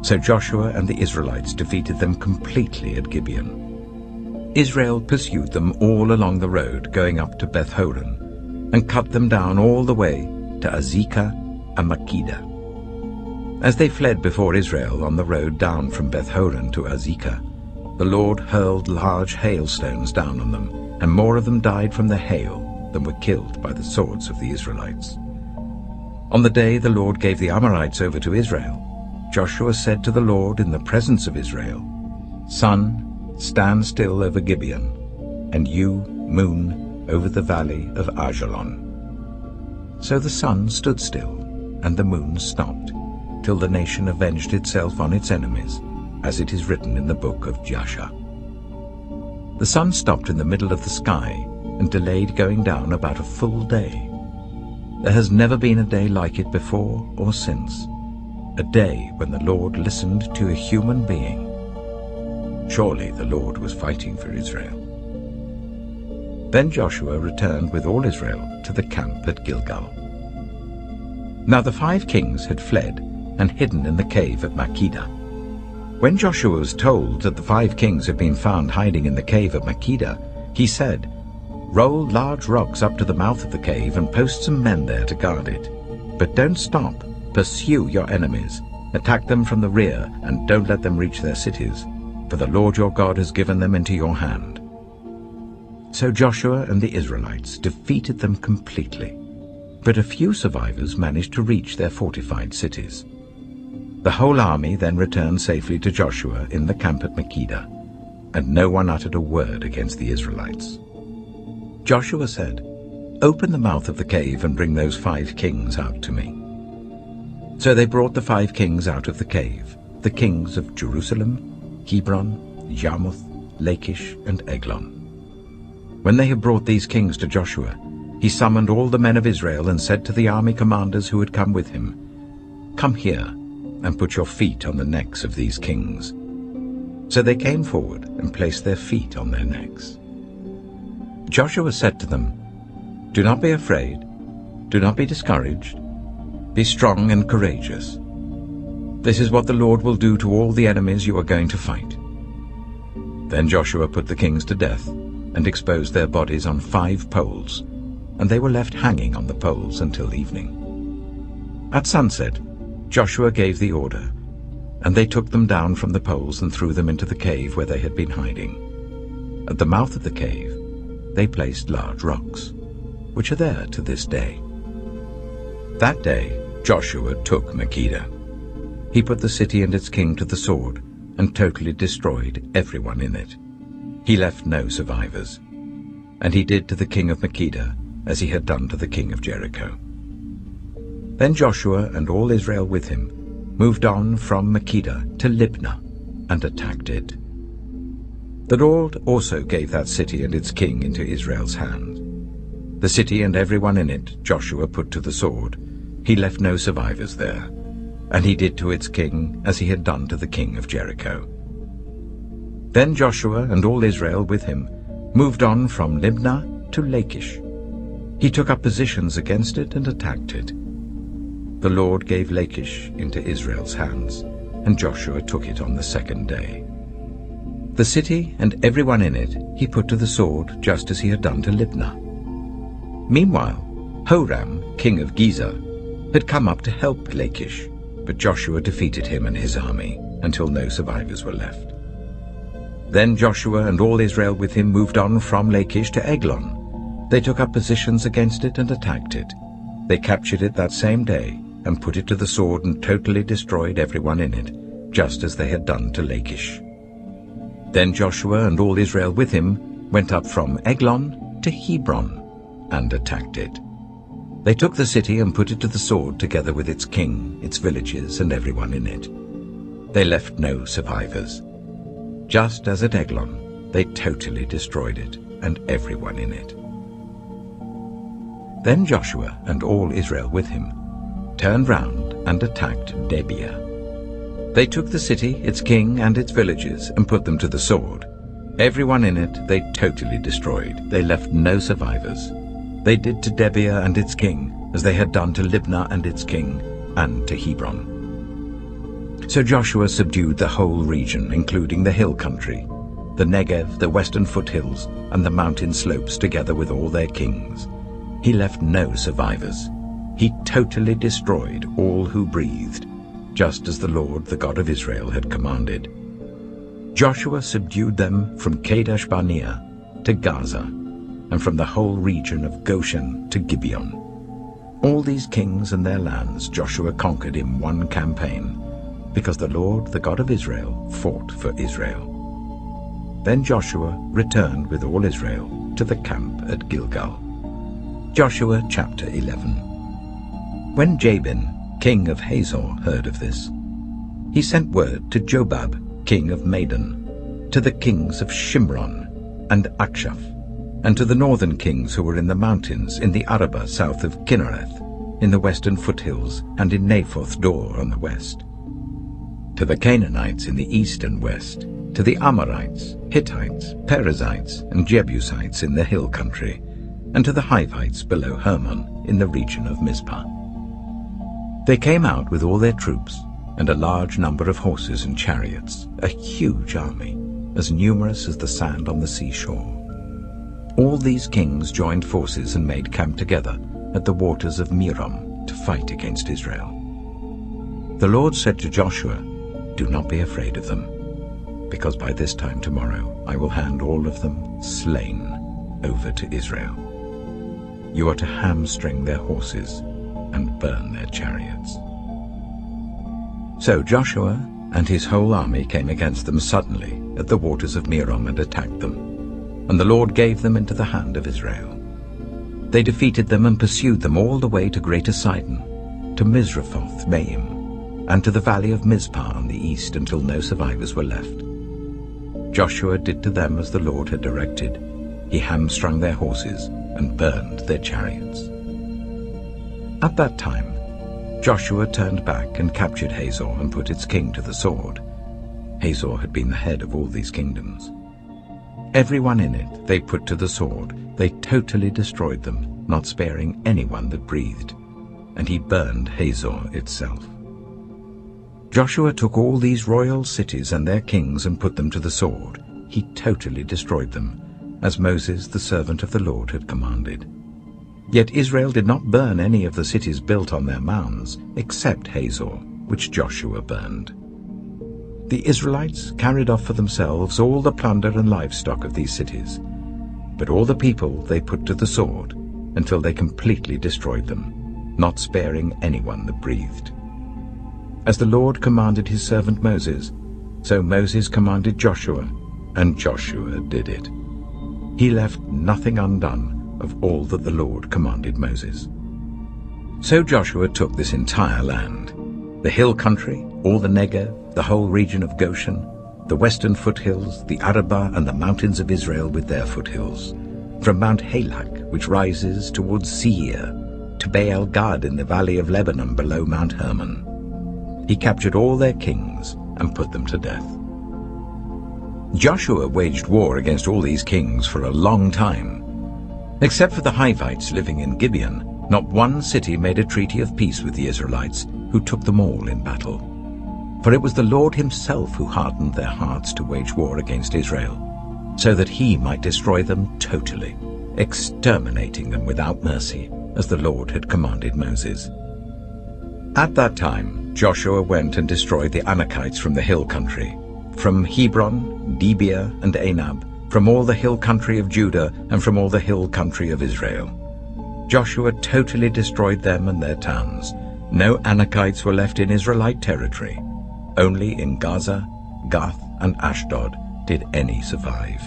A: So Joshua and the Israelites defeated them completely at Gibeon. Israel pursued them all along the road going up to Beth-horon, and cut them down all the way to Azekah and Makkedah. As they fled before Israel on the road down from Beth-horon to Azekah, the Lord hurled large hailstones down on them, and more of them died from the hail than were killed by the swords of the Israelites. On the day the Lord gave the Amorites over to Israel, Joshua said to the Lord in the presence of Israel, "Sun, stand still over Gibeon, and you, moon, over the valley of Ajalon." So the sun stood still, and the moon stopped, till the nation avenged itself on its enemies, as it is written in the book of Jasher. The sun stopped in the middle of the sky and delayed going down about a full day. There has never been a day like it before or since, a day when the Lord listened to a human being. Surely the Lord was fighting for Israel. Then Joshua returned with all Israel to the camp at Gilgal. Now the 5 kings had fled and hidden in the cave at Makkedah. When Joshua was told that the 5 kings had been found hiding in the cave at Makkedah, he said, "Roll large rocks up to the mouth of the cave and post some men there to guard it. But don't stop. Pursue your enemies. Attack them from the rear, and don't let them reach their cities, for the Lord your God has given them into your hand." So Joshua and the Israelites defeated them completely, but a few survivors managed to reach their fortified cities. The whole army then returned safely to Joshua in the camp at Makkedah, and no one uttered a word against the Israelites. Joshua said, "Open the mouth of the cave and bring those 5 kings out to me." So they brought the 5 kings out of the cave, the kings of Jerusalem, Hebron, Jarmuth, Lachish, and Eglon. When they had brought these kings to Joshua, he summoned all the men of Israel and said to the army commanders who had come with him, "Come here and put your feet on the necks of these kings." So they came forward and placed their feet on their necks. Joshua said to them, "Do not be afraid, do not be discouraged. Be strong and courageous. This is what the Lord will do to all the enemies you are going to fight." Then Joshua put the kings to death and exposed their bodies on 5 poles, and they were left hanging on the poles until evening. At sunset, Joshua gave the order, and they took them down from the poles and threw them into the cave where they had been hiding. At the mouth of the cave, they placed large rocks, which are there to this day. That day, Joshua took Makkedah. He put the city and its king to the sword and totally destroyed everyone in it. He left no survivors. And he did to the king of Makkedah as he had done to the king of Jericho. Then Joshua and all Israel with him moved on from Makkedah to Libnah and attacked it. The Lord also gave that city and its king into Israel's hand. The city and everyone in it Joshua put to the sword. He left no survivors there, and he did to its king as he had done to the king of Jericho. Then Joshua and all Israel with him moved on from Libnah to Lachish. He took up positions against it and attacked it. The Lord gave Lachish into Israel's hands, and Joshua took it on the 2nd day. The city and everyone in it he put to the sword, just as he had done to Libnah. Meanwhile, Horam, king of Gezer, had come up to help Lachish, but Joshua defeated him and his army until no survivors were left. Then Joshua and all Israel with him moved on from Lachish to Eglon. They took up positions against it and attacked it. They captured it that same day and put it to the sword and totally destroyed everyone in it, just as they had done to Lachish. Then Joshua and all Israel with him went up from Eglon to Hebron and attacked it. They took the city and put it to the sword together with its king, its villages, and everyone in it. They left no survivors. Just as at Eglon, they totally destroyed it and everyone in it. Then Joshua and all Israel with him turned round and attacked Debir. They took the city, its king, and its villages and put them to the sword. Everyone in it they totally destroyed. They left no survivors. They did to Debir and its king as they had done to Libnah and its king, and to Hebron. So Joshua subdued the whole region, including the hill country, the Negev, the western foothills, and the mountain slopes, together with all their kings. He left no survivors. He totally destroyed all who breathed, just as the Lord, the God of Israel, had commanded. Joshua subdued them from Kadesh Barnea to Gaza, and from the whole region of Goshen to Gibeon. All these kings and their lands Joshua conquered in one campaign, because the Lord, the God of Israel, fought for Israel. Then Joshua returned with all Israel to the camp at Gilgal. Joshua chapter 11. When Jabin, king of Hazor, heard of this, he sent word to Jobab, king of Madon, to the kings of Shimron and Akshaph, and to the northern kings who were in the mountains in the Arabah south of Kinnereth, in the western foothills, and in Naphoth Dor on the west. To the Canaanites in the east and west, to the Amorites, Hittites, Perizzites, and Jebusites in the hill country, and to the Hivites below Hermon in the region of Mizpah. They came out with all their troops, and a large number of horses and chariots, a huge army, as numerous as the sand on the seashore. All these kings joined forces and made camp together at the waters of Merom to fight against Israel. The Lord said to Joshua, "Do not be afraid of them, because by this time tomorrow I will hand all of them slain over to Israel. You are to hamstring their horses and burn their chariots." So Joshua and his whole army came against them suddenly at the waters of Merom and attacked them, and the Lord gave them into the hand of Israel. They defeated them and pursued them all the way to Greater Sidon, to Misrephoth Maim, and to the valley of Mizpah on the east, until no survivors were left. Joshua did to them as the Lord had directed. He hamstrung their horses and burned their chariots. At that time, Joshua turned back and captured Hazor and put its king to the sword. Hazor had been the head of all these kingdoms. Everyone in it they put to the sword. They totally destroyed them, not sparing anyone that breathed, and he burned Hazor itself. Joshua took all these royal cities and their kings and put them to the sword. He totally destroyed them, as Moses, the servant of the Lord, had commanded. Yet Israel did not burn any of the cities built on their mounds, except Hazor, which Joshua burned. The Israelites carried off for themselves all the plunder and livestock of these cities, but all the people they put to the sword, until they completely destroyed them, not sparing anyone that breathed. As the Lord commanded his servant Moses, so Moses commanded Joshua, and Joshua did it. He left nothing undone of all that the Lord commanded Moses. So Joshua took this entire land, the hill country, all the Negev, the whole region of Goshen, the western foothills, the Arabah, and the mountains of Israel with their foothills, from Mount Halak, which rises towards Seir, to Baal-Gad in the valley of Lebanon below Mount Hermon. He captured all their kings and put them to death. Joshua waged war against all these kings for a long time. Except for the Hivites living in Gibeon, not one city made a treaty of peace with the Israelites, who took them all in battle. For it was the Lord himself who hardened their hearts to wage war against Israel, so that he might destroy them totally, exterminating them without mercy, as the Lord had commanded Moses. At that time Joshua went and destroyed the Anakites from the hill country, from Hebron Debir, and Anab, from all the hill country of Judah and from all the hill country of Israel. Joshua totally destroyed them and their towns. No Anakites were left in Israelite territory. Only in Gaza, Gath, and Ashdod did any survive.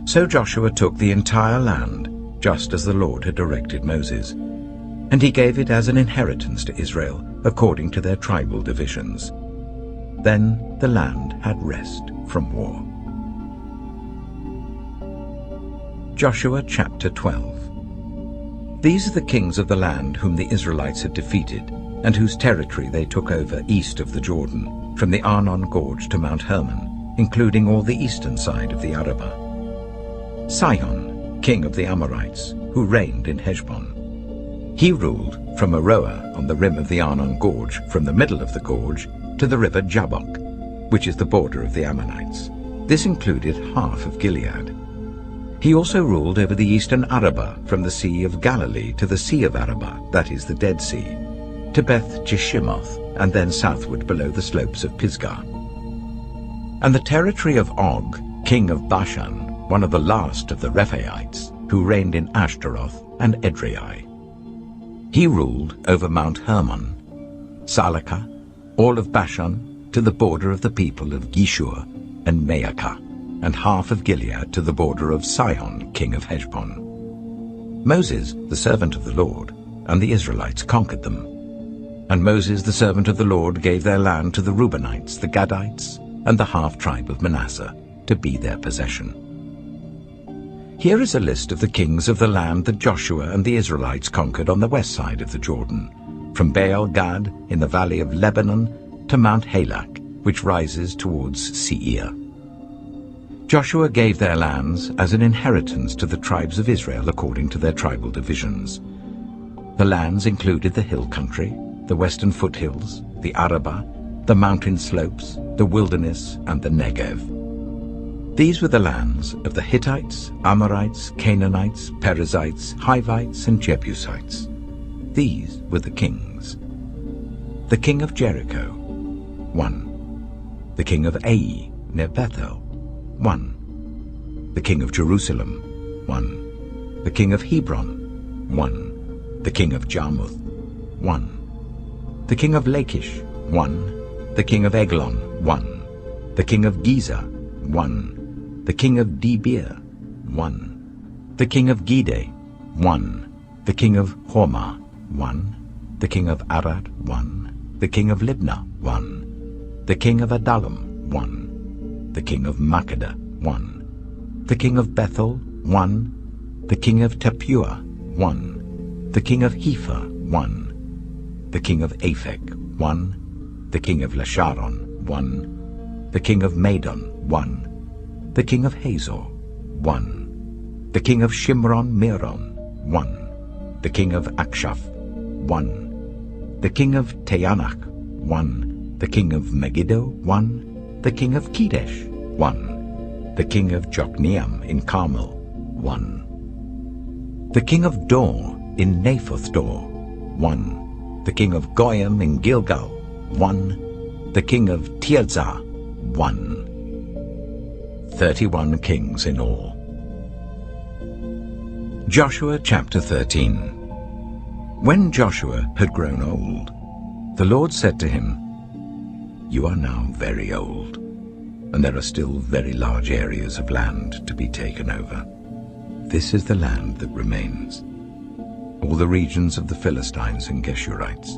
A: So Joshua took the entire land, just as the Lord had directed Moses, and he gave it as an inheritance to Israel, according to their tribal divisions. Then the land had rest from war. Joshua chapter 12. These are the kings of the land whom the Israelites had defeated, and whose territory they took over east of the Jordan, from the Arnon Gorge to Mount Hermon, including all the eastern side of the Arabah. Sihon, king of the Amorites, who reigned in Heshbon. He ruled from Aroer on the rim of the Arnon Gorge, from the middle of the gorge to the river Jabbok, which is the border of the Ammonites. This included half of Gilead. He also ruled over the eastern Arabah, from the Sea of Galilee to the Sea of Arabah, that is the Dead Sea, to Beth Jeshimoth, and then southward below the slopes of Pisgah. And the territory of Og, king of Bashan, one of the last of the Rephaites, who reigned in Ashtaroth and Edrei. He ruled over Mount Hermon, Salakah, all of Bashan, to the border of the people of Geshur and Maacah, and half of Gilead to the border of Sihon, king of Heshbon. Moses, the servant of the Lord, and the Israelites conquered them. And Moses, the servant of the Lord, gave their land to the Reubenites, the Gadites, and the half-tribe of Manasseh, to be their possession. Here is a list of the kings of the land that Joshua and the Israelites conquered on the west side of the Jordan, from Baal-Gad in the valley of Lebanon to Mount Halak, which rises towards Seir. Joshua gave their lands as an inheritance to the tribes of Israel according to their tribal divisions. The lands included the hill country, the western foothills, the Arabah, the mountain slopes, the wilderness, and the Negev. These were the lands of the Hittites, Amorites, Canaanites, Perizzites, Hivites, and Jebusites. These were the kings. The king of Jericho, 1. The king of Ai, near Bethel, 1. The king of Jerusalem, 1. The king of Hebron, 1. The king of Jarmuth, 1. The king of Lachish, 1. The king of Eglon, 1. The king of Gezer, 1. The king of Debir, 1. The king of Gede, 1. The king of Hormah, 1. The king of Arad, 1. The king of Libnah, 1. The king of Adullam, 1. The king of Makkedah, 1. The king of Bethel, 1. The king of Tappuah, 1. The king of Hepher, 1. The king of Aphek, 1. The king of Lasharon, 1. The king of Madon, 1. The king of Hazor, 1. The king of Shimron-Meron, 1. The king of Akshaph, 1. The king of Teanach, 1. The king of Megiddo, 1. The king of Kedesh, 1. The king of Jokneam in Carmel, 1. The king of Dor in Naphoth-Dor, 1. The king of Goyim in Gilgal, 1. The king of Tirzah, 1. 31 kings in all. Joshua chapter 13. When Joshua had grown old, the Lord said to him, "You are now very old, and there are still very large areas of land to be taken over. This is the land that remains, all the regions of the Philistines and Geshurites,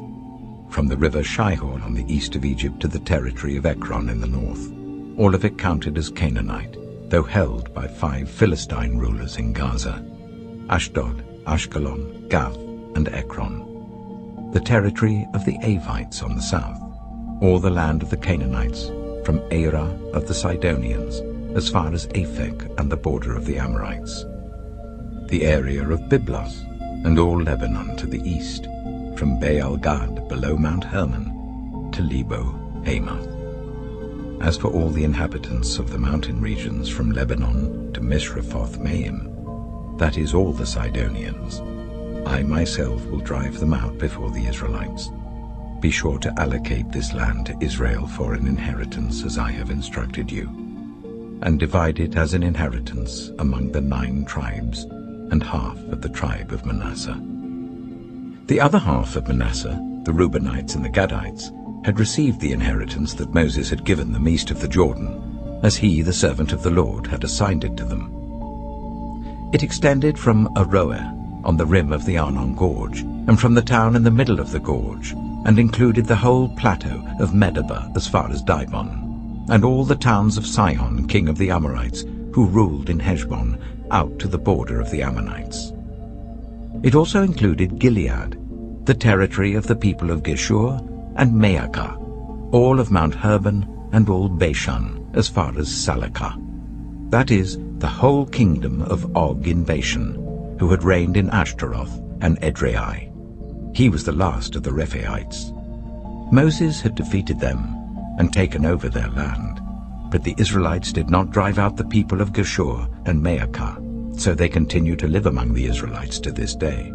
A: from the river Shihor on the east of Egypt to the territory of Ekron in the north, all of it counted as Canaanite, though held by 5 Philistine rulers in Gaza, Ashdod, Ashkelon, Gath, and Ekron, the territory of the Avites on the south, all the land of the Canaanites, from Arah of the Sidonians, as far as Aphek and the border of the Amorites, the area of Byblos, and all Lebanon to the east, from Baal-Gad below Mount Hermon to Lebo-Hamath. As for all the inhabitants of the mountain regions from Lebanon to Misrephoth-Maim, that is all the Sidonians, I myself will drive them out before the Israelites. Be sure to allocate this land to Israel for an inheritance as I have instructed you. and divide it as an inheritance among the 9 tribes and half of the tribe of Manasseh. The other half of Manasseh, the Reubenites and the Gadites, had received the inheritance that Moses had given them east of the Jordan, as he, the servant of the Lord, had assigned it to them. It extended from Aroer on the rim of the Arnon Gorge, and from the town in the middle of the gorge, and included the whole plateau of Medeba as far as Dibon, and all the towns of Sihon, king of the Amorites, who ruled in Heshbon, out to the border of the Ammonites. It also included Gilead, the territory of the people of Geshur, and Maacah, all of Mount Hermon, and all Bashan, as far as Salakah. That is, the whole kingdom of Og in Bashan, who had reigned in Ashtaroth and Edrei. He was the last of the Rephaites. Moses had defeated them and taken over their land, but the Israelites did not drive out the people of Geshur and Maacah, so they continue to live among the Israelites to this day.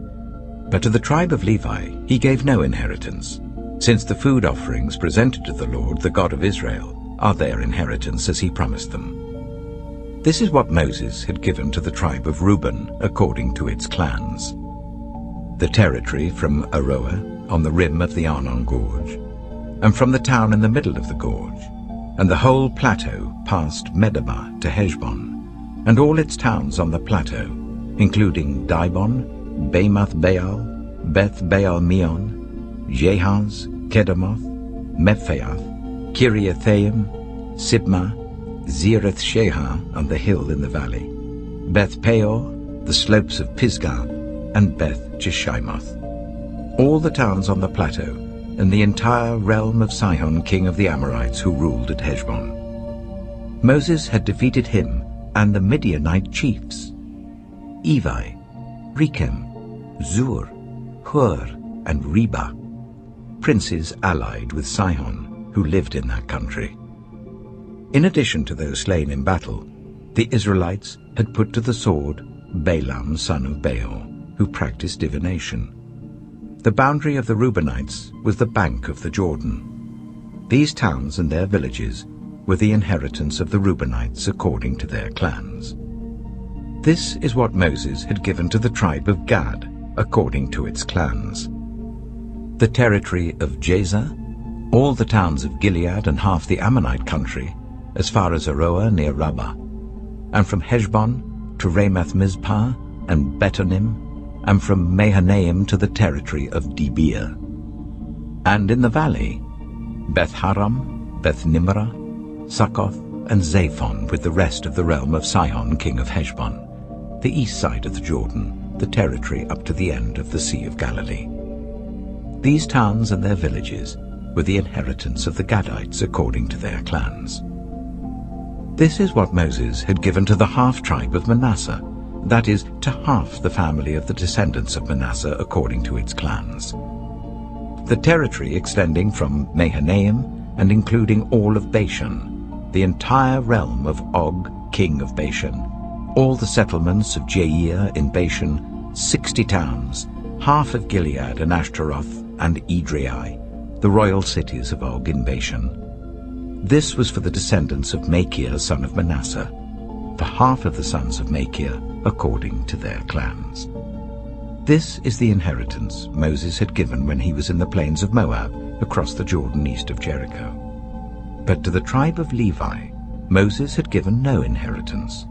A: But to the tribe of Levi he gave no inheritance, since the food offerings presented to the Lord, the God of Israel, are their inheritance as he promised them. This is what Moses had given to the tribe of Reuben according to its clans. The territory from Aroer on the rim of the Arnon Gorge, and from the town in the middle of the gorge, and the whole plateau past Medeba to Heshbon, and all its towns on the plateau, including Dibon, Bamoth Baal, Beth Baal Meon, Jehaz, Kedemoth, Mephaath, Kiriathaim, Sibmah, Zereth Shehar on the hill in the valley, Beth Peor, the slopes of Pisgah, and Beth Jeshimoth, all the towns on the plateau, and the entire realm of Sihon, king of the Amorites, who ruled at Heshbon. Moses had defeated him and the Midianite chiefs, Evi, Rechem, Zur, Hur, and Reba, princes allied with Sihon, who lived in that country. In addition to those slain in battle, the Israelites had put to the sword Balaam son of Beor, who practiced divination. The boundary of the Reubenites was the bank of the Jordan. These towns and their villages were the inheritance of the Reubenites according to their clans. This is what Moses had given to the tribe of Gad according to its clans. The territory of Jazer, all the towns of Gilead and half the Ammonite country, as far as Aroer near Rabbah, and from Heshbon to Ramath Mizpah and Betonim, and from Mahanaim to the territory of Debir. And in the valley, Beth-Haram, Beth-Nimrah, Succoth, and Zaphon with the rest of the realm of Sihon, king of Heshbon, the east side of the Jordan, the territory up to the end of the Sea of Galilee. These towns and their villages were the inheritance of the Gadites according to their clans. This is what Moses had given to the half-tribe of Manasseh, that is, to half the family of the descendants of Manasseh according to its clans. The territory extending from Mahanaim and including all of Bashan, the entire realm of Og, king of Bashan, all the settlements of Jair in Bashan, 60 towns, half of Gilead and Ashtaroth and Edrei, the royal cities of Og in Bashan. This was for the descendants of Machir, son of Manasseh, for half of the sons of Machir according to their clans. This is the inheritance Moses had given when he was in the plains of Moab, across the Jordan east of Jericho. But to the tribe of Levi, Moses had given no inheritance.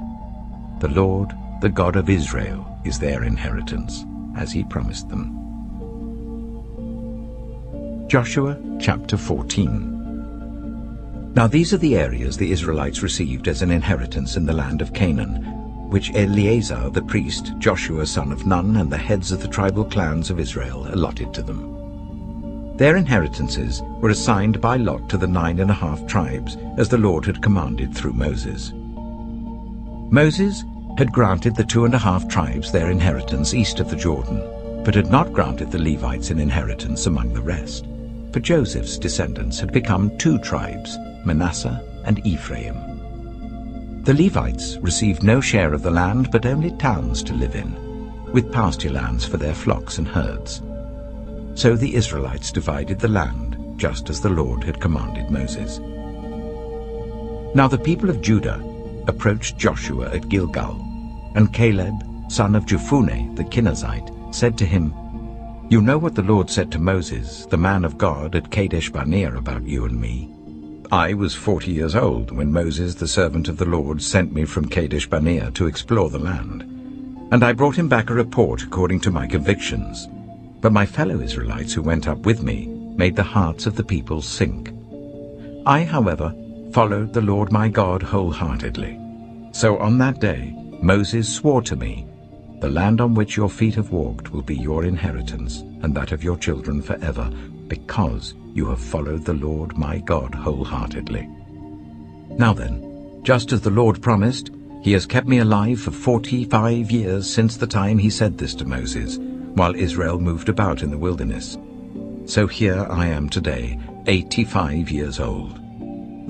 A: The Lord, the God of Israel, is their inheritance, as he promised them. Joshua chapter 14. Now these are the areas the Israelites received as an inheritance in the land of Canaan, which Eleazar the priest, Joshua son of Nun, and the heads of the tribal clans of Israel allotted to them. Their inheritances were assigned by lot to the 9½ tribes, as the Lord had commanded through Moses. Moses had granted the 2½ tribes their inheritance east of the Jordan, but had not granted the Levites an inheritance among the rest. For Joseph's descendants had become 2 tribes, Manasseh and Ephraim. The Levites received no share of the land, but only towns to live in, with pasture lands for their flocks and herds. So the Israelites divided the land, just as the Lord had commanded Moses. Now the people of Judah approached Joshua at Gilgal, and Caleb, son of Jephunneh the Kenizzite, said to him, "You know what the Lord said to Moses, the man of God, at Kadesh Barnea about you and me. I was 40 years old when Moses, the servant of the Lord, sent me from Kadesh Barnea to explore the land. And I brought him back a report according to my convictions. But my fellow Israelites who went up with me made the hearts of the people sink. I, however, followed the Lord my God wholeheartedly. So on that day Moses swore to me, 'The land on which your feet have walked will be your inheritance, and that of your children forever, because you have followed the Lord my God wholeheartedly.' Now then, just as the Lord promised, he has kept me alive for 45 years since the time he said this to Moses, while Israel moved about in the wilderness. So here I am today, 85 years old.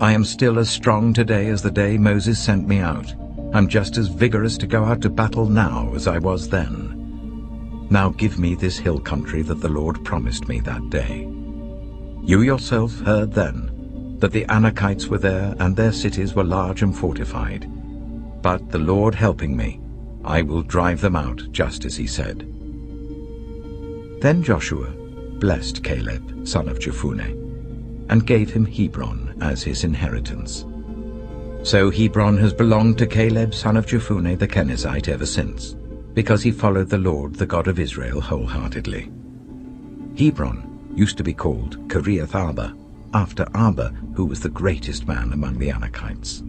A: I am still as strong today as the day Moses sent me out. I'm just as vigorous to go out to battle now as I was then. Now give me this hill country that the Lord promised me that day. You yourself heard then that the Anakites were there, and their cities were large and fortified. But the Lord helping me, I will drive them out just as he said." Then Joshua blessed Caleb, son of Jephunneh, and gave him Hebron as his inheritance. So Hebron has belonged to Caleb, son of Jephunneh the Kenizzite, ever since, because he followed the Lord, the God of Israel, wholeheartedly. Hebron used to be called Kiriath Arba, after Arba, who was the greatest man among the Anakites.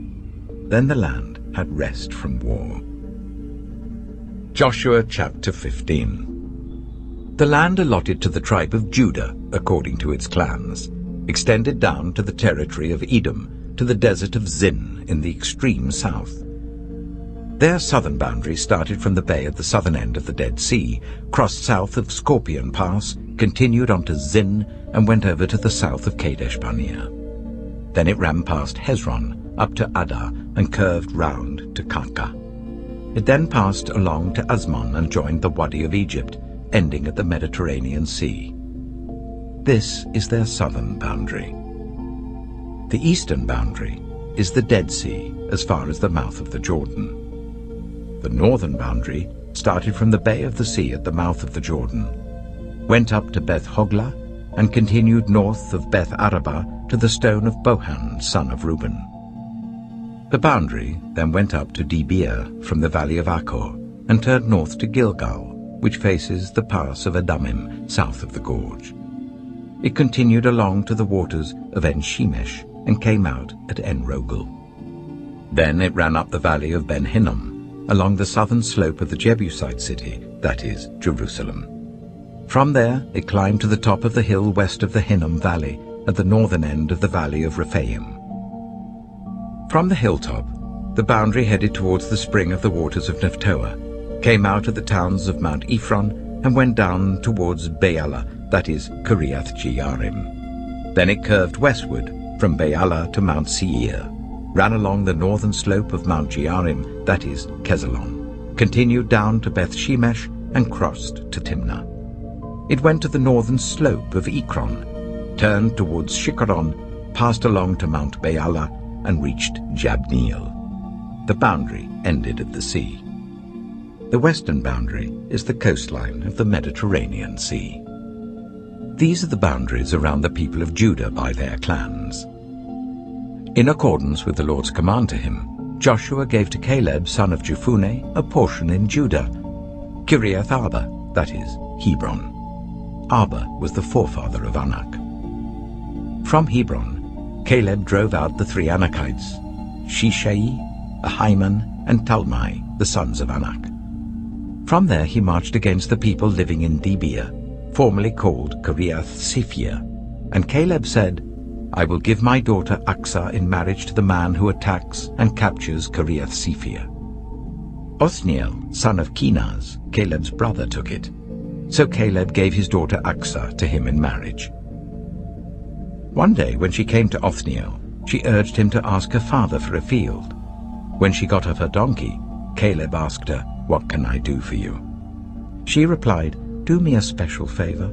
A: Then the land had rest from war. Joshua chapter 15. The land allotted to the tribe of Judah, according to its clans, extended down to the territory of Edom, to the desert of Zin in the extreme south. Their southern boundary started from the bay at the southern end of the Dead Sea, crossed south of Scorpion Pass, continued on to Zin, and went over to the south of Kadesh Barnea. Then it ran past Hezron, up to Adar, and curved round to Karka. It then passed along to Azmon and joined the Wadi of Egypt, ending at the Mediterranean Sea. This is their southern boundary. The eastern boundary is the Dead Sea, as far as the mouth of the Jordan. The northern boundary started from the bay of the sea at the mouth of the Jordan, went up to Beth Hoglah, and continued north of Beth Arabah to the stone of Bohan, son of Reuben. The boundary then went up to Debir from the valley of Achor, and turned north to Gilgal, which faces the pass of Adamim, south of the gorge. It continued along to the waters of En-Shemesh, and came out at En-Rogel. Then it ran up the valley of Ben Hinnom, along the southern slope of the Jebusite city, that is, Jerusalem. From there it climbed to the top of the hill west of the Hinnom valley, at the northern end of the valley of Rephaim. From the hilltop, the boundary headed towards the spring of the waters of Nephtoah, came out of the towns of Mount Ephron, and went down towards Baalah, that is, Kiriath Jearim. Then it curved westward from Baalah to Mount Seir, ran along the northern slope of Mount Jearim, that is, Kesalon, continued down to Beth Shemesh, and crossed to Timnah. It went to the northern slope of Ekron, turned towards Shikkeron, passed along to Mount Baalah, and reached Jabneel. The boundary ended at the sea. The western boundary is the coastline of the Mediterranean Sea. These are the boundaries around the people of Judah by their clans. In accordance with the Lord's command to him, Joshua gave to Caleb, son of Jephunneh, a portion in Judah, Kiriath Arba, that is, Hebron. Arba was the forefather of Anak. From Hebron, Caleb drove out the three Anakites, Shishai, Ahiman, and Talmai, the sons of Anak. From there he marched against the people living in Debir, formerly called Kiriath Sephir, and Caleb said, "I will give my daughter Aksah in marriage to the man who attacks and captures Kiriath Sephir." Othniel, son of Kenaz, Caleb's brother, took it. So Caleb gave his daughter Aksah to him in marriage. One day when she came to Othniel, she urged him to ask her father for a field. When she got off her donkey, Caleb asked her, "What can I do for you?" She replied, "Do me a special favor.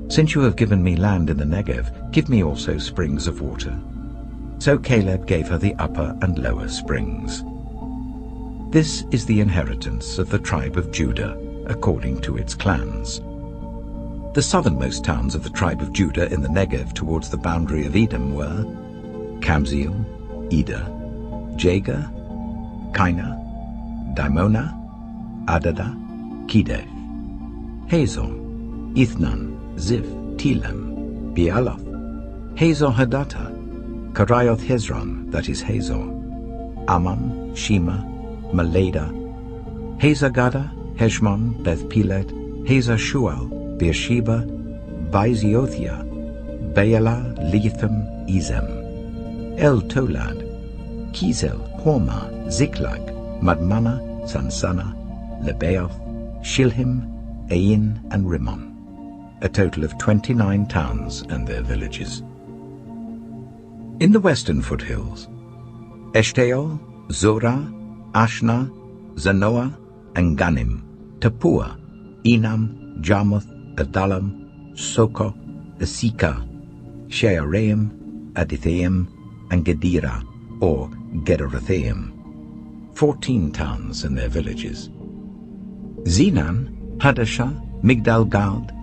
A: Since you have given me land in the Negev, give me also springs of water." So Caleb gave her the upper and lower springs. This is the inheritance of the tribe of Judah, according to its clans. The southernmost towns of the tribe of Judah in the Negev towards the boundary of Edom were Kabzeel, Eder, Jagar, Kaina, Dimona, Adada, Kedesh, Hazor, Ithnan, Ziph, Telem, Bealoth, Hazor Hadattah, Karioth Hezron, that is Hazor, Ammon, Shema, Malada, Hazagada, Heshmon, Beth Pelet, Hazar Shual, Beersheba, Baiziothia, Baalah, Lethem, Ezem, El Tolad, Kizel, Hormah, Ziklag, Madmana, Sansana, Lebaoth, Shilhim, Ain, and Rimmon, a total of 29 towns and their villages. In the western foothills, Eshtaol, Zorah, Ashna, Zanoah, and Ganim, Tapua, Enam, Jarmuth, Adullam, Soko, Asika, Shearaim, Adithaim, and Gedera, or Gederothaim, 14 towns and their villages. Zenan, Hadashah, Migdal-Gad,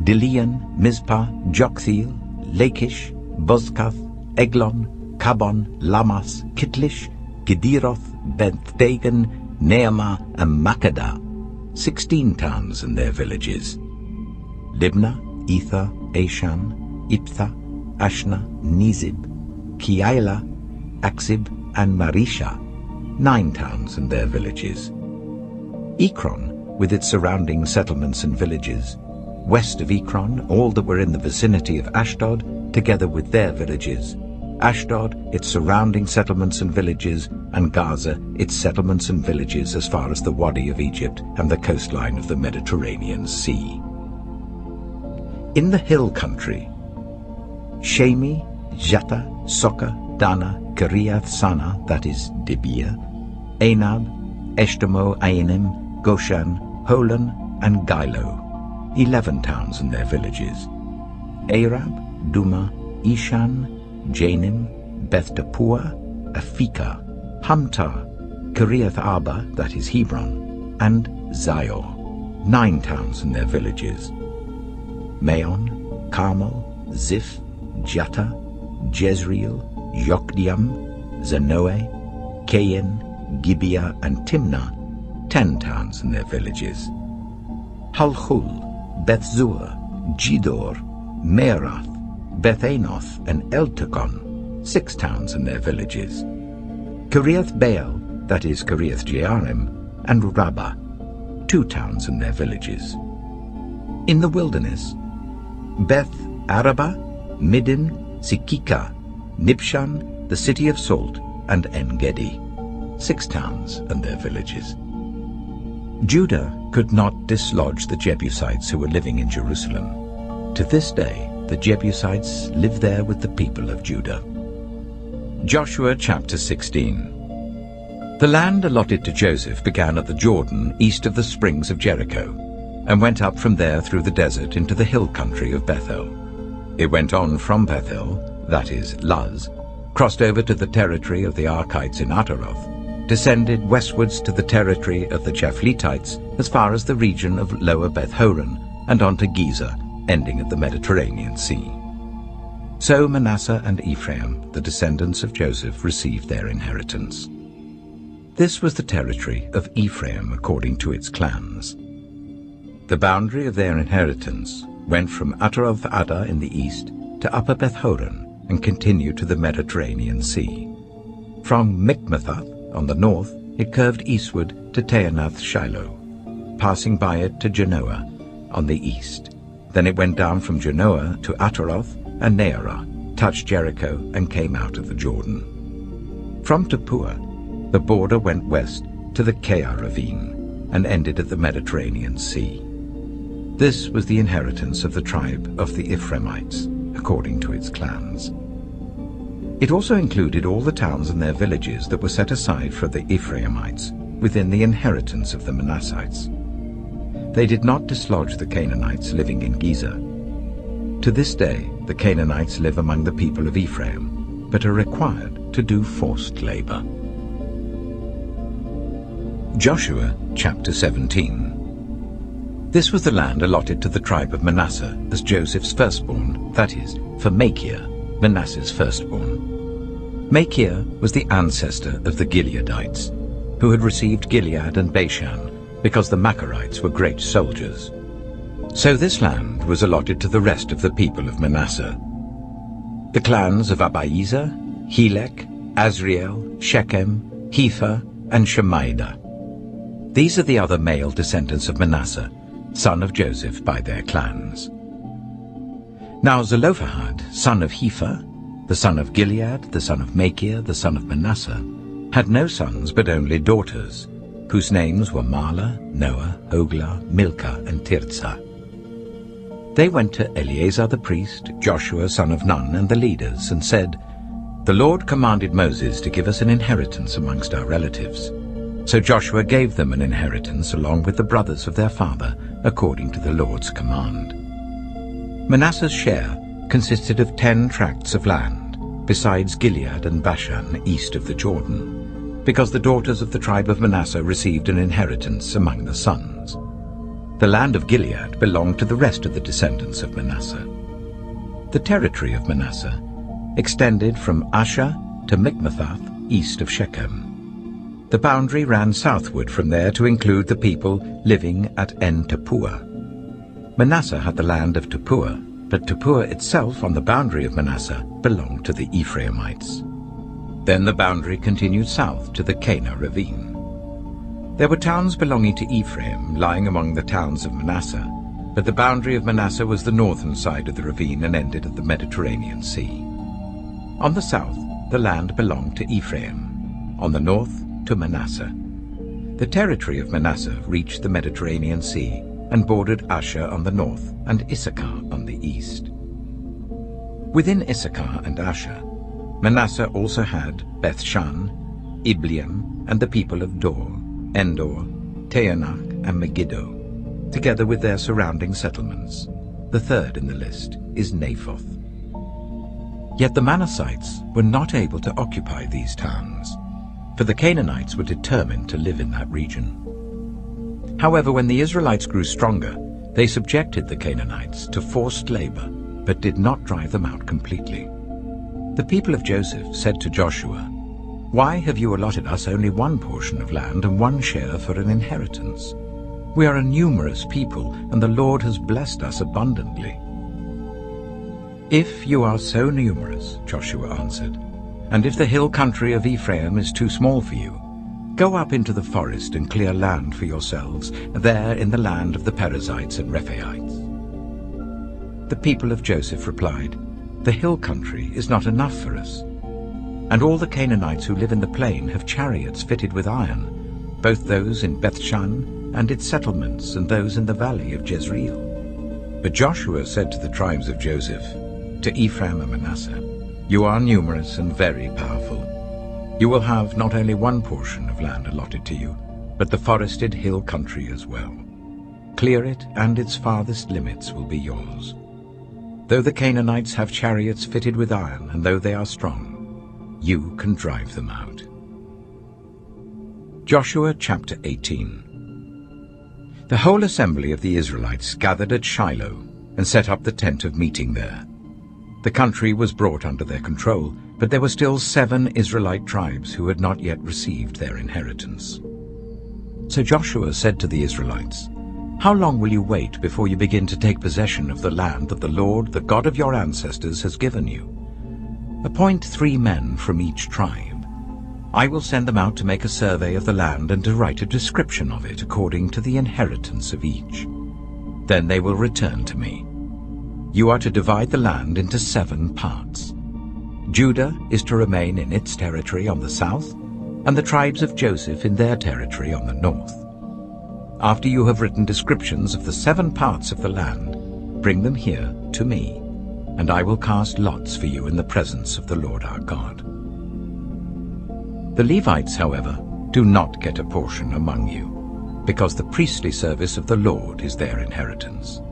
A: Dilian, Mizpah, Joktheel, Lachish, Bozkath, Eglon, Kabon, Lamas, Kitlish, Gederoth, Beth-Dagon, Neamah, and Makkedah, 16 towns and their villages. Libnah, Ether, Ashan, Iptha, Ashna, Nizib, Keilah, Aksib, and Marisha, 9 towns and their villages. Ekron, with its surrounding settlements and villages. West of Ekron, all that were in the vicinity of Ashdod, together with their villages. Ashdod, its surrounding settlements and villages, and Gaza, its settlements and villages as far as the Wadi of Egypt and the coastline of the Mediterranean Sea. In the hill country, Shemi, Jata, Soka, Dana, Kiriath Sana, that is Dibir, Anab, Eshtemo, Ainim, Goshan, Holon, and Gilo, 11 towns and their villages. Arab, Duma, Ishan, Janim, Beth Tapua, Afika, Hamtar, Kiriath Arba, that is Hebron, and Zior, 9 towns and their villages. Maon, Carmel, Ziph, Jata, Jezreel, Yokdeam, Zanoah, Kain, Gibeah, and Timnah, 10 towns and their villages. Halchul, Beth-zur, Jidor, Meerath, Beth-Anoth, and Eltekon, 6 towns and their villages. Kiriath Baal, that is Kiriath Jearim, and Rabbah, 2 towns and their villages. In the wilderness, Beth Araba, Midin, Sikika, Nibshan, the city of Salt, and En-Gedi, 6 towns and their villages. Judah could not dislodge the Jebusites who were living in Jerusalem. To this day, the Jebusites live there with the people of Judah. Joshua chapter 16. The land allotted to Joseph began at the Jordan east of the springs of Jericho, and went up from there through the desert into the hill country of Bethel. It went on from Bethel, that is Luz, crossed over to the territory of the Arkites in Ataroth, descended westwards to the territory of the Japhletites as far as the region of Lower Beth-horon, and on to Gezer, ending at the Mediterranean Sea. So Manasseh and Ephraim, the descendants of Joseph, received their inheritance. This was the territory of Ephraim according to its clans. The boundary of their inheritance went from Ataroth-Addar in the east to Upper Beth-horon and continued to the Mediterranean Sea. From Mikmethath on the north, it curved eastward to Taanath-Shiloh, passing by it to Genoa on the east. Then it went down from Genoa to Ataroth and Nearah, touched Jericho, and came out of the Jordan. From Tapua, the border went west to the Keah ravine and ended at the Mediterranean Sea. This was the inheritance of the tribe of the Ephraimites, according to its clans. It also included all the towns and their villages that were set aside for the Ephraimites within the inheritance of the Manassites. They did not dislodge the Canaanites living in Gezer. To this day, the Canaanites live among the people of Ephraim, but are required to do forced labor. Joshua chapter 17. This was the land allotted to the tribe of Manasseh as Joseph's firstborn, that is, for Machir, Manasseh's firstborn. Machir was the ancestor of the Gileadites, who had received Gilead and Bashan because the Machirites were great soldiers. So this land was allotted to the rest of the people of Manasseh. The clans of Abiezer, Helek, Azriel, Shechem, Hepher, and Shemaiah. These are the other male descendants of Manasseh, son of Joseph by their clans. Now Zelophehad, son of Hepher, the son of Gilead, the son of Machir, the son of Manasseh, had no sons but only daughters, whose names were Mahlah, Noah, Hoglah, Milcah, and Tirzah. They went to Eleazar the priest, Joshua son of Nun, and the leaders, and said, "The Lord commanded Moses to give us an inheritance amongst our relatives." So Joshua gave them an inheritance along with the brothers of their father, according to the Lord's command. Manasseh's share consisted of 10 tracts of land, besides Gilead and Bashan east of the Jordan, because the daughters of the tribe of Manasseh received an inheritance among the sons. The land of Gilead belonged to the rest of the descendants of Manasseh. The territory of Manasseh extended from Asher to Michmethath east of Shechem. The boundary ran southward from there to include the people living at En-Tappuah. Manasseh had the land of Tappuah, but Tappuah itself on the boundary of Manasseh belonged to the Ephraimites. Then the boundary continued south to the Cana ravine. There were towns belonging to Ephraim lying among the towns of Manasseh, but the boundary of Manasseh was the northern side of the ravine and ended at the Mediterranean Sea. On the south, the land belonged to Ephraim, on the north to Manasseh. The territory of Manasseh reached the Mediterranean Sea and bordered Asher on the north and Issachar on the east. Within Issachar and Asher, Manasseh also had Bethshan, Ibleam, and the people of Dor, Endor, Taanach, and Megiddo, together with their surrounding settlements. The third in the list is Naphoth. Yet the Manassites were not able to occupy these towns, for the Canaanites were determined to live in that region. However, when the Israelites grew stronger, they subjected the Canaanites to forced labor, but did not drive them out completely. The people of Joseph said to Joshua, "Why have you allotted us only one portion of land and one share for an inheritance? We are a numerous people, and the Lord has blessed us abundantly." "If you are so numerous," Joshua answered, "and if the hill country of Ephraim is too small for you, go up into the forest and clear land for yourselves, there in the land of the Perizzites and Rephaites." The people of Joseph replied, "The hill country is not enough for us, and all the Canaanites who live in the plain have chariots fitted with iron, both those in Bethshan and its settlements and those in the valley of Jezreel." But Joshua said to the tribes of Joseph, to Ephraim and Manasseh, "You are numerous and very powerful. You will have not only one portion of land allotted to you, but the forested hill country as well. Clear it, and its farthest limits will be yours. Though the Canaanites have chariots fitted with iron, and though they are strong, you can drive them out." Joshua chapter 18. The whole assembly of the Israelites gathered at Shiloh and set up the tent of meeting there. The country was brought under their control, but there were still 7 Israelite tribes who had not yet received their inheritance. So Joshua said to the Israelites, "How long will you wait before you begin to take possession of the land that the Lord, the God of your ancestors, has given you? Appoint 3 men from each tribe. I will send them out to make a survey of the land and to write a description of it according to the inheritance of each. Then they will return to me. You are to divide the land into 7 parts. Judah is to remain in its territory on the south, and the tribes of Joseph in their territory on the north. After you have written descriptions of the 7 parts of the land, bring them here to me, and I will cast lots for you in the presence of the Lord our God. The Levites, however, do not get a portion among you, because the priestly service of the Lord is their inheritance.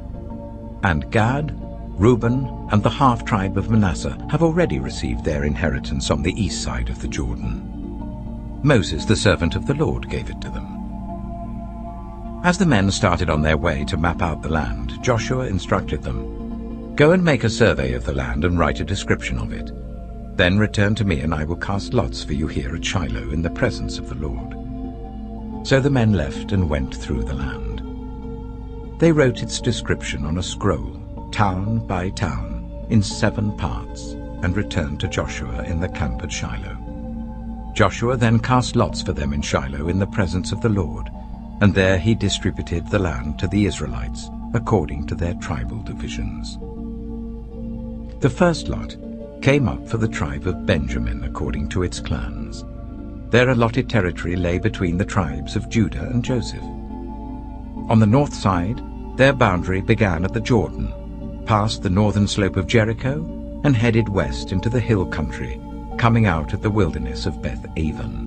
A: And Gad, Reuben, and the half-tribe of Manasseh have already received their inheritance on the east side of the Jordan. Moses, the servant of the Lord, gave it to them. As the men started on their way to map out the land, Joshua instructed them, "Go and make a survey of the land and write a description of it. Then return to me, and I will cast lots for you here at Shiloh in the presence of the Lord." So the men left and went through the land. They wrote its description on a scroll, town by town, in 7 parts, and returned to Joshua in the camp at Shiloh. Joshua then cast lots for them in Shiloh in the presence of the Lord, and there he distributed the land to the Israelites according to their tribal divisions. The first lot came up for the tribe of Benjamin according to its clans. Their allotted territory lay between the tribes of Judah and Joseph. On the north side, their boundary began at the Jordan, passed the northern slope of Jericho, and headed west into the hill country, coming out at the wilderness of Beth-aven.